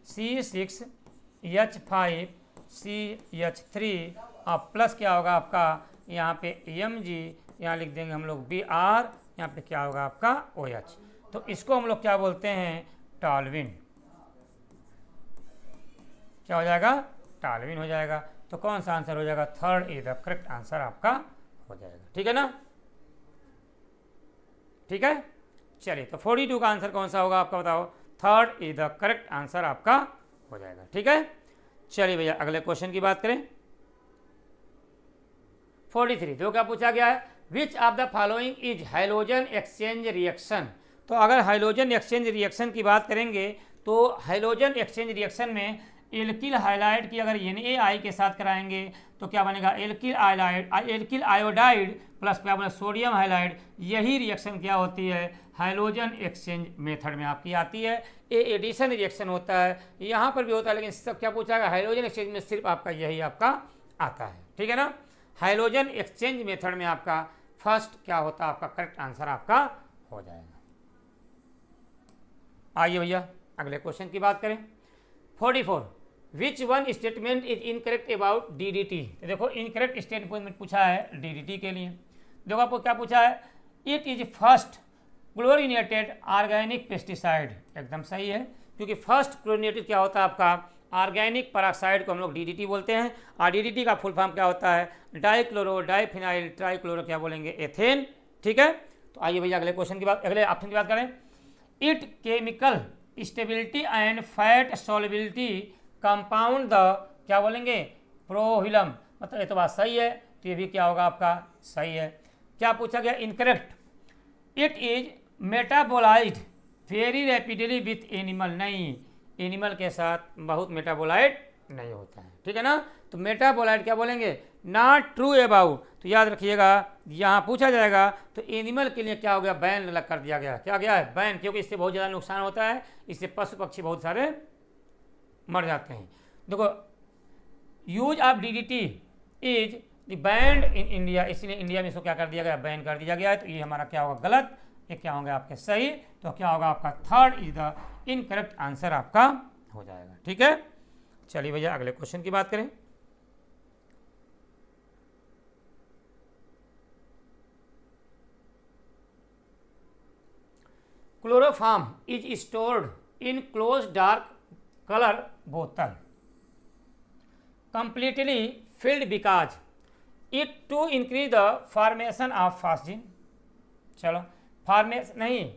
B: C6H5CH3 और प्लस क्या होगा आपका यहाँ पे Mg, यहाँ लिख देंगे हम लोग Br, यहाँ पे क्या होगा आपका OH। तो इसको हम लोग क्या बोलते हैं, टॉल्विन, क्या हो जाएगा, टॉल्विन हो जाएगा। तो कौन सा आंसर हो जाएगा, third is the correct answer आपका हो जाएगा, ठीक है ना, ठीक है। चलिए तो 42 का आंसर कौन सा होगा आपका बताओ, third is the correct answer आपका हो जाएगा, ठीक है। चलिए भैया अगले क्वेश्चन की बात करें। 43 जो क्या पूछा गया है, विच of the following is hydrogen exchange reaction. तो अगर हाइड्रोजन एक्सचेंज रिएक्शन की बात करेंगे तो हाइड्रोजन एक्सचेंज रिएक्शन में एल्किल हाइलाइड की अगर NaI के साथ कराएंगे तो क्या बनेगा, एल्किल आयोडाइड प्लस क्या बनेगा सोडियम हाइलाइड। यही रिएक्शन क्या होती है, हाइड्रोजन एक्सचेंज मेथड में आपकी आती है। ये एडिशन रिएक्शन होता है, यहाँ पर भी होता है, लेकिन सब क्या पूछा गया, हाइड्रोजन एक्सचेंज में सिर्फ आपका यही आपका आता है, ठीक है ना। हाइड्रोजन एक्सचेंज मेथड में आपका फर्स्ट क्या होता है, आपका करेक्ट आंसर आपका हो जाएगा। आइए भैया अगले क्वेश्चन की बात करें। 44 which one statement is incorrect about DDT। देखो इनकरेक्ट स्टेटमेंट पूछा है DDT के लिए। देखो आपको क्या पूछा है, it is first chlorinated organic pesticide, एकदम सही है, क्योंकि फर्स्ट क्लोरिनेटेड क्या होता है आपका ऑर्गेनिक पेरोक्साइड को हम लोग DDT बोलते हैं। और DDT का फुल फॉर्म क्या होता है, डाइक्लोरो डाइफिनाइल ट्राइक्लोरो क्या बोलेंगे एथेन, ठीक है। तो आइए भैया अगले क्वेश्चन की बात, अगले ऑप्शन की बात करें। It chemical stability and fat solubility compound the क्या बोलेंगे प्रोहिलम, मतलब ये तो बात सही है, तो ये भी क्या होगा आपका सही है। क्या पूछा गया, incorrect, it is metabolised very rapidly with animal, नहीं एनिमल के साथ बहुत मेटाबोलाइट नहीं होता है, ठीक है ना। तो मेटाबोलाइट क्या बोलेंगे, नॉट ट्रू अबाउट, तो याद रखिएगा यहाँ पूछा जाएगा तो एनिमल के लिए क्या हो गया, बैन अलग कर दिया गया, क्या गया है बैन, क्योंकि इससे बहुत ज़्यादा नुकसान होता है, इससे पशु पक्षी बहुत सारे मर जाते हैं। देखो use of DDT is the band in India, इसलिए इंडिया में इसको क्या कर दिया गया, बैन कर दिया गया है। तो ये हमारा क्या होगा गलत, ये क्या होंगे आपके सही, तो क्या होगा आपका third is the incorrect answer आपका हो जाएगा, ठीक है। चलिए भैया अगले क्वेश्चन की बात करें। Chloroform is stored in close dark colour बोतल completely filled because it to increase the formation of phosgene, चलो फॉर्मेशन नहीं,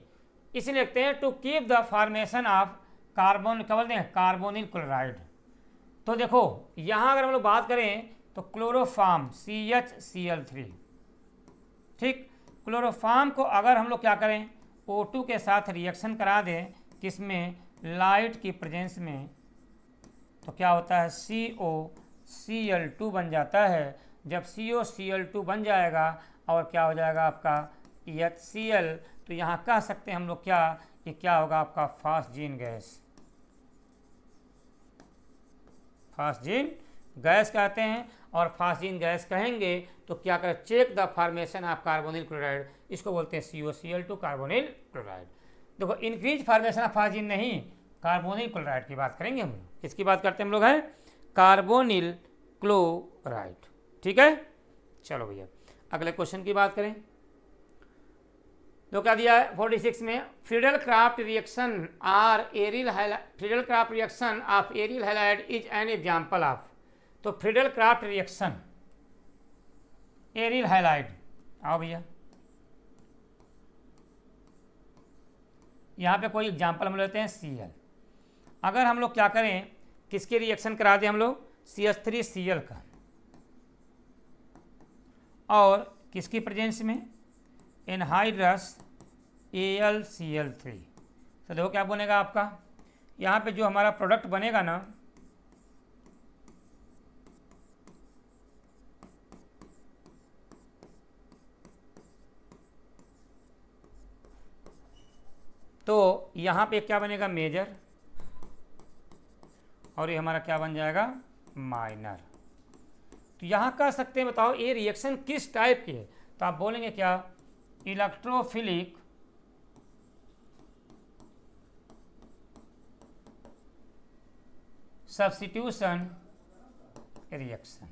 B: इसलिए लिखते हैं to keep the formation of carbon, क्या बोलते हैं कार्बोनिल क्लोराइड। तो देखो यहाँ अगर हम लोग बात करें तो क्लोरोफॉर्म CHCl3, ठीक, क्लोरोफॉर्म को अगर हम लोग क्या करें O2 के साथ रिएक्शन करा दें, किसमें लाइट की प्रेजेंस में, तो क्या होता है COCl2 बन जाता है। जब COCl2 बन जाएगा और क्या हो जाएगा आपका HCl, तो यहाँ कह सकते हैं हम लोग क्या, ये क्या होगा आपका फॉस्जीन गैस, फॉस्जीन गैस कहते हैं और फास्जीन गैस कहेंगे तो क्या करें, check the formation of carbonyl chloride, इसको बोलते हैं COCl2 कार्बोनिल क्लोराइड। देखो इंक्रीज फॉर्मेशन ऑफ फास्जीन नहीं, कार्बोनिल क्लोराइड की बात करेंगे हम लोग। किसकी बात करते हैं हम लोग, हैं कार्बोनिल क्लोराइड। ठीक है, चलो भैया अगले क्वेश्चन की बात करें तो क्या दिया है 46 में, Friedel Crafts reaction are aryl Friedel Crafts reaction of aryl halide is an example of. तो Friedel Crafts reaction aryl halide, आओ भैया यहाँ पे कोई एग्जाम्पल हम लेते हैं Cl। अगर हम लोग क्या करें, किसके रिएक्शन करा दें हम लोग, CH3Cl का, और किसकी प्रेजेंस में, एनहाइड्रस AlCl3। तो देखो क्या बनेगा आपका, यहाँ पे जो हमारा प्रोडक्ट बनेगा ना, तो यहाँ पे क्या बनेगा, मेजर, और ये हमारा क्या बन जाएगा, माइनर। तो यहाँ कह सकते हैं बताओ ये रिएक्शन किस टाइप की है, तो आप बोलेंगे क्या, electrophilic substitution reaction,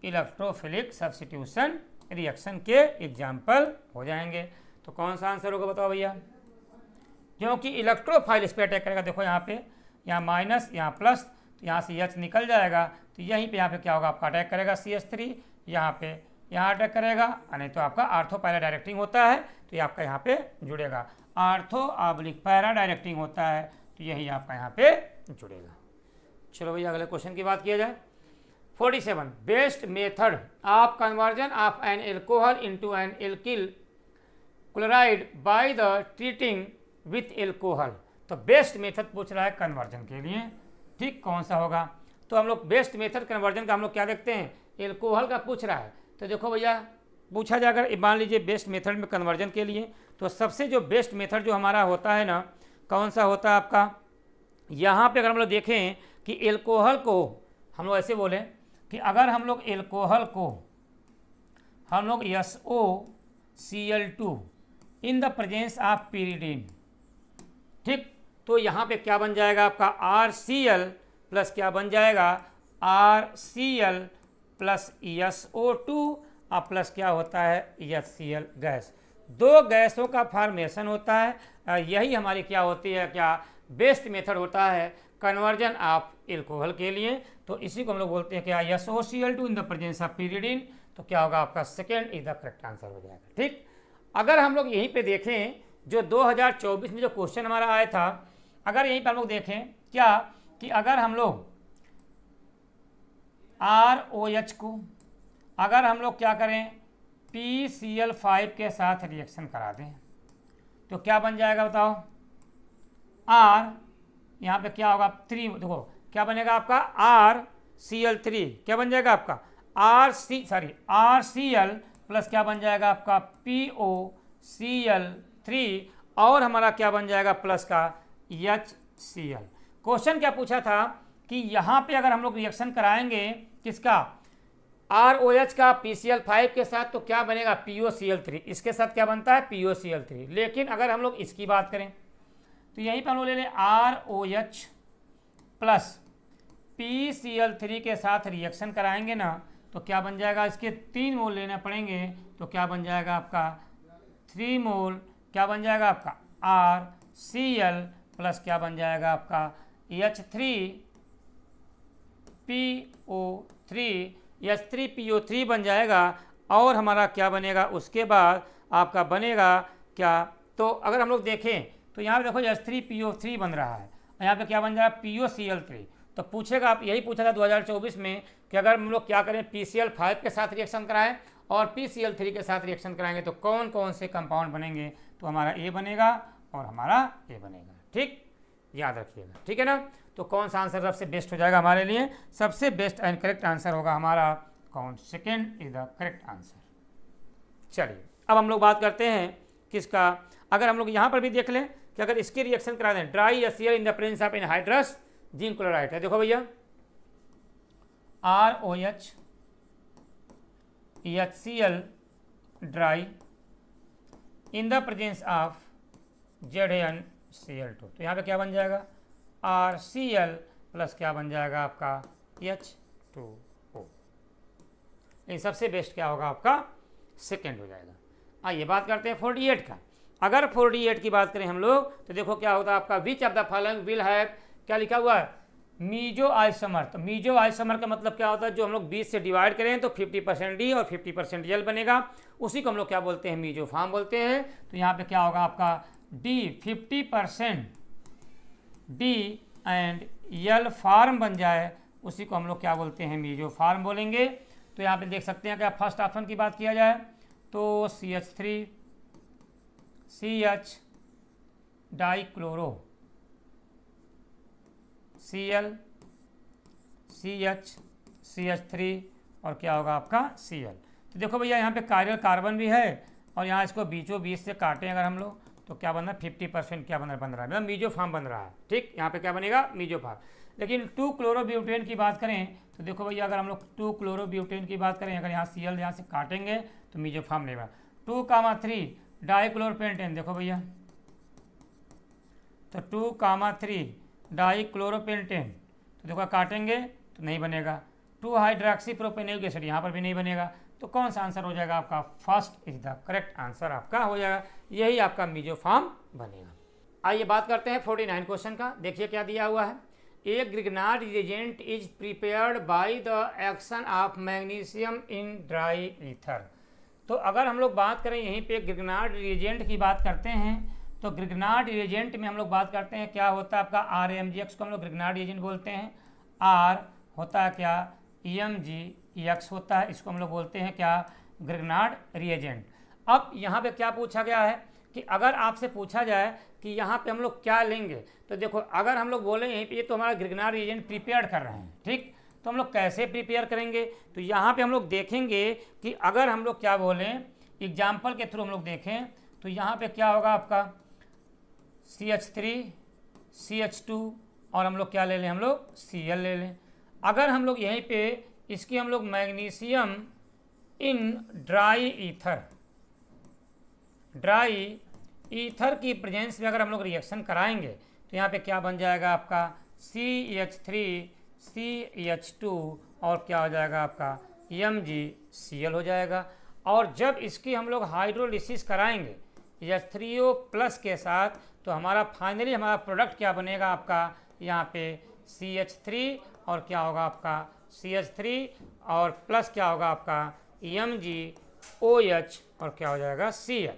B: electrophilic substitution reaction के एग्जाम्पल हो जाएंगे। तो कौन सा आंसर होगा बताओ भैया, क्योंकि इलेक्ट्रोफाइल इस पर अटैक करेगा। देखो यहाँ पे, यहाँ माइनस, यहाँ प्लस, तो यहाँ से H निकल जाएगा, तो यहीं पे यहाँ पे क्या होगा आपका अटैक करेगा CH3, यहाँ पे यहाँ अटैक करेगा, नहीं तो आपका आर्थो पैरा डायरेक्टिंग होता है तो ये आपका यहाँ पे जुड़ेगा, आर्थो ऑब्लिक पैरा डायरेक्टिंग होता है तो यही आपका यहाँ पे जुड़ेगा। चलो भैया अगले क्वेश्चन की बात किया जाए 47, best method of conversion of an alcohol into an alkyl chloride by the treating with alcohol. तो बेस्ट मेथड पूछ रहा है कन्वर्जन के लिए, ठीक, कौन सा होगा। तो हम लोग बेस्ट मेथड कन्वर्जन का हम लोग क्या देखते हैं, एल्कोहल का पूछ रहा है। तो देखो भैया पूछा जाए अगर मान लीजिए बेस्ट मेथड में कन्वर्जन के लिए, तो सबसे जो बेस्ट मेथड जो हमारा होता है ना, कौन सा होता है आपका, यहाँ पे अगर हम लोग देखें कि एल्कोहल को हम लोग ऐसे बोले कि अगर हम लोग एल्कोहल को हम लोग SOCl2 in the presence of pyridine, ठीक, तो यहाँ पे क्या बन जाएगा आपका RCl प्लस क्या बन जाएगा RCl प्लस SO2 और प्लस क्या होता है HCl गैस। दो गैसों का फॉर्मेशन होता है, यही हमारी क्या होती है, क्या बेस्ट मेथड होता है कन्वर्जन ऑफ एल्कोहल के लिए। तो इसी को हम लोग बोलते हैं क्या, SOCl2 in the presence of pyridine। तो क्या होगा आपका second is the correct answer हो जाएगा। ठीक, अगर हम लोग यहीं पे देखें जो 2024 में जो क्वेश्चन हमारा आया था, अगर यहीं पर हम लोग देखें क्या कि अगर हम लोग ROH को अगर हम लोग क्या करें PCl5 के साथ रिएक्शन करा दें तो क्या बन जाएगा बताओ, R यहाँ पे क्या होगा 3, देखो क्या बनेगा आपका RCl3, क्या बन जाएगा आपका RCl प्लस क्या बन जाएगा आपका POCl3 और हमारा क्या बन जाएगा प्लस का HCl। क्वेश्चन क्या पूछा था कि यहाँ पे अगर हम लोग रिएक्शन कराएंगे किसका ROH का PCl5 के साथ तो क्या बनेगा POCl3, इसके साथ क्या बनता है POCl3। लेकिन अगर हम लोग इसकी बात करें तो यहीं पर हम लोग ले लें ROH प्लस PCl3 के साथ रिएक्शन कराएंगे ना तो क्या बन जाएगा, इसके 3 मोल लेने पड़ेंगे तो क्या बन जाएगा आपका 3 मोल क्या बन जाएगा आपका RCl प्लस क्या बन जाएगा आपका H3PO3 बन जाएगा। और हमारा क्या बनेगा उसके बाद आपका बनेगा क्या, तो अगर हम लोग देखें तो यहाँ पे देखो H3PO3 बन रहा है, यहाँ पे क्या बन जाएगा POCl3। तो पूछेगा, आप यही पूछा था 2024 में कि अगर हम लोग क्या करें PCl5 के साथ रिएक्शन कराएं और PCl3 के साथ रिएक्शन कराएंगे तो कौन कौन से कंपाउंड बनेंगे, तो हमारा A बनेगा और हमारा A बनेगा। ठीक, याद रखिएगा, ठीक है ना। तो कौन सा आंसर सबसे बेस्ट हो जाएगा हमारे लिए, सबसे बेस्ट एंड करेक्ट आंसर होगा हमारा कौन, second is the correct answer. चलिए अब हम लोग बात करते हैं किसका, अगर हम लोग यहाँ पर भी देख लें कि अगर इसकी रिएक्शन करा दें dry HCl in the presence of anhydrous zinc chloride है। देखो भैया ROH HCl dry in the presence of ZnCl2। तो यहाँ पे क्या बन जाएगा RCl प्लस क्या बन जाएगा आपका H2O। इन सबसे बेस्ट क्या होगा आपका सेकेंड हो जाएगा। आइए बात करते हैं 48 का। अगर 48 की बात करें हम लोग तो देखो क्या होता है आपका विच of the following will have, क्या लिखा हुआ है मीजो आइसोमर। तो मीजो आइसोमर का मतलब क्या होता है, जो हम लोग 20 से डिवाइड करें तो 50% डी और 50% एल बनेगा, उसी को हम लोग क्या बोलते हैं मीजो फार्म बोलते हैं। तो यहाँ पे क्या होगा आपका D 50% D and L form बन जाए, उसी को हम लोग क्या बोलते हैं मीजो फार्म बोलेंगे। तो यहाँ पे देख सकते हैं क्या फर्स्ट ऑप्शन की बात किया जाए तो CH3 CH dichloro Cl CH CH3 और क्या होगा आपका Cl। तो देखो भैया यहाँ पे कायरल कार्बन भी है और यहाँ इसको बीचों बीच से काटें अगर हम लोग तो क्या बन रहा है 50% क्या बन रहा है मतलब मीजो फार्म बन रहा है। ठीक, यहाँ पे क्या बनेगा मीजो फार्म। लेकिन 2 क्लोरोब्यूटेन की बात करें तो देखो भैया अगर हम लोग 2 क्लोरोब्यूटेन की बात करें, अगर यहाँ Cl यहाँ से काटेंगे तो मीजो फार्म लेगा। 2,3 डाइक्लोरोपेंटेन, देखो भैया तो 2,3 डाइक्लोरोपेंटेन, तो देखो काटेंगे तो नहीं बनेगा। 2 हाइड्रोक्सी प्रोपेनिक एसिड, यहाँ पर भी नहीं बनेगा। तो कौन सा आंसर हो जाएगा आपका first is the correct answer आपका हो जाएगा, यही आपका मीजो फार्म बनेगा। आइए बात करते हैं 49 क्वेश्चन का। देखिए क्या दिया हुआ है, a Grignard reagent is prepared by the action of magnesium in dry ether. तो अगर हम लोग बात करें यहीं पे ग्रिग्नार्ड रिएजेंट की बात करते हैं तो ग्रिग्नार्ड रिएजेंट में हम लोग बात करते हैं क्या होता है आपका RMgX को हम लोग ग्रिग्नार्ड रिएजेंट बोलते हैं। R होता है क्या EMgX होता है, इसको हम लोग बोलते हैं क्या ग्रिग्नार्ड रिएजेंट। अब यहाँ पे क्या पूछा गया है कि अगर आपसे पूछा जाए कि यहाँ पे हम लोग क्या लेंगे, तो देखो अगर हम लोग बोले यहीं पे ये तो हमारा ग्रिग्नार्ड रिएजेंट प्रिपेयर कर रहे हैं, ठीक, तो हम लोग कैसे प्रिपेयर करेंगे। तो यहाँ पे हम लोग देखेंगे कि अगर हम लोग क्या बोलें एग्जाम्पल के थ्रू हम लोग देखें तो यहाँ पे क्या होगा आपका CH3 CH2 और हम लोग क्या ले लें हम लोग Cl ले लें। अगर हम लोग यहीं पे इसकी हम लोग मैग्नीशियम इन ड्राई ईथर की प्रेजेंस में अगर हम लोग रिएक्शन कराएंगे तो यहाँ पे क्या बन जाएगा आपका CH3 CH2 और क्या हो जाएगा आपका MgCl हो जाएगा। और जब इसकी हम लोग हाइड्रोलिसिस कराएंगे H3O प्लस के साथ तो हमारा फाइनली हमारा प्रोडक्ट क्या बनेगा आपका यहाँ पे CH3 और क्या होगा आपका CH3 और प्लस क्या होगा आपका MgOH और क्या हो जाएगा Cl।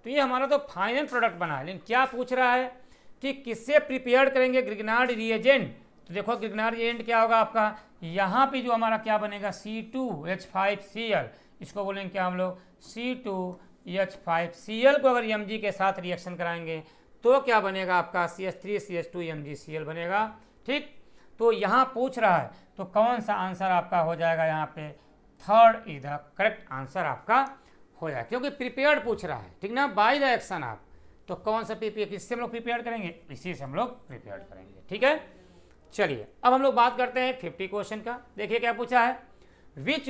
B: तो ये हमारा तो फाइनल प्रोडक्ट बना है। लेकिन क्या पूछ रहा है कि किससे प्रिपेयर करेंगे ग्रिग्नार्ड रिएजेंट। तो देखो ग्रिग्नार्ड रिएजेंट क्या होगा आपका यहाँ पे जो हमारा क्या बनेगा C2H5Cl, इसको बोलेंगे क्या हम लोग C2H5Cl को अगर Mg के साथ रिएक्शन कराएंगे तो क्या बनेगा आपका CH3 CH2 MgCl बनेगा। ठीक, तो यहाँ पूछ रहा है तो कौन सा आंसर आपका हो जाएगा यहाँ पे third is the correct answer आपका हो जाएगा, क्योंकि प्रिपेयर्ड पूछ रहा है, ठीक ना, बाय द एक्शन आप। तो कौन सा प्रिपेयर किससे हम लोग प्रिपेयर करेंगे, इसी से हम लोग प्रिपेयर करेंगे। ठीक है, चलिए अब हम लोग बात करते हैं 50 क्वेश्चन का। देखिए क्या पूछा है, which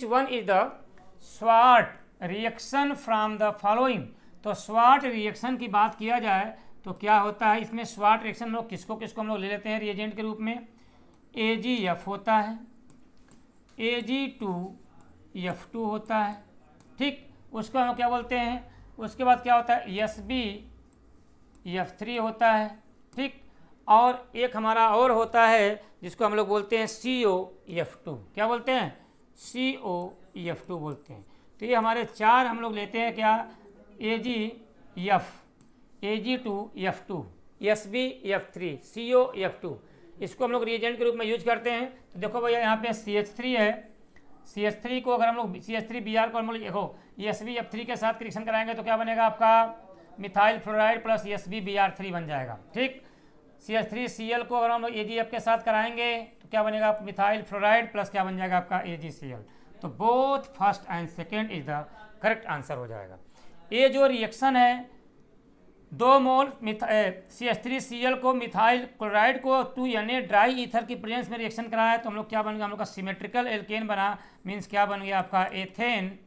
B: one is the Swarts reaction from the following. तो स्वाट रिएक्शन की बात किया जाए तो क्या होता है इसमें स्वाट रिएक्शन लोग किसको किसको हम लोग ले लेते हैं रिएजेंट के रूप में, AgF होता है, Ag2F2 होता है, ठीक, उसको हम क्या बोलते हैं। उसके बाद क्या होता है SbF3 होता है, ठीक, और एक हमारा और होता है जिसको हम लोग बोलते हैं COF2। क्या बोलते हैं, COF2 बोलते हैं। तो ये हमारे चार हम लोग लेते हैं क्या, AgF, Ag2F2, SbF3, COF2, इसको हम लोग रिएजेंट के रूप में यूज करते हैं। तो देखो भैया यहाँ पे CH3 है, CH3 को अगर हम लोग CH3Br को हम लोग देखो SbF3 के साथ रिएक्शन कराएंगे तो क्या बनेगा आपका मिथाइल फ्लोराइड प्लस SbBr3 बन जाएगा। ठीक, CH3Cl को अगर हम लोग AgF के साथ कराएंगे तो क्या बनेगा मिथाइल फ्लोराइड प्लस क्या बन जाएगा आपका AgCl। तो both first and second is the correct answer हो जाएगा। ये जो रिएक्शन है 2 मोल CH3Cl को मिथाइल क्लोराइड को 2Na ड्राई ईथर की प्रेजेंस में रिएक्शन कराया है, तो हम लोग क्या बन गया, हम लोग का सिमेट्रिकल एल्केन बना, मीन्स क्या बन गया आपका एथेन।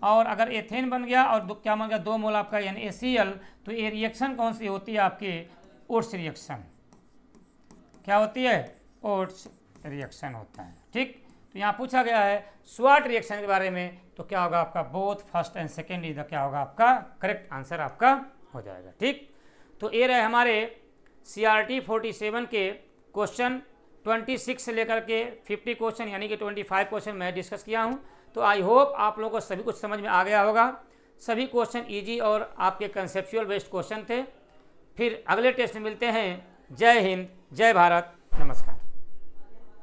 B: और अगर एथेन बन गया और क्या बन गया 2 मोल आपका NaCl, तो ये रिएक्शन कौन सी होती है आपकी, ओट्स रिएक्शन। क्या होती है, ओट्स रिएक्शन होता है। ठीक, तो यहाँ पूछा गया है स्वाट रिएक्शन के बारे में, तो क्या होगा आपका बोथ फर्स्ट एंड सेकेंड इधर क्या होगा आपका करेक्ट आंसर आपका हो जाएगा। ठीक, तो ये रहे हमारे CRT 47 के क्वेश्चन 26 से लेकर के 50 क्वेश्चन यानी कि 25 क्वेश्चन मैं डिस्कस किया हूँ। तो आई होप आप लोगों को सभी कुछ समझ में आ गया होगा। सभी क्वेश्चन इजी और आपके कंसेप्चुअल बेस्ड क्वेश्चन थे। फिर अगले टेस्ट में मिलते हैं। जय हिंद, जय भारत, नमस्कार।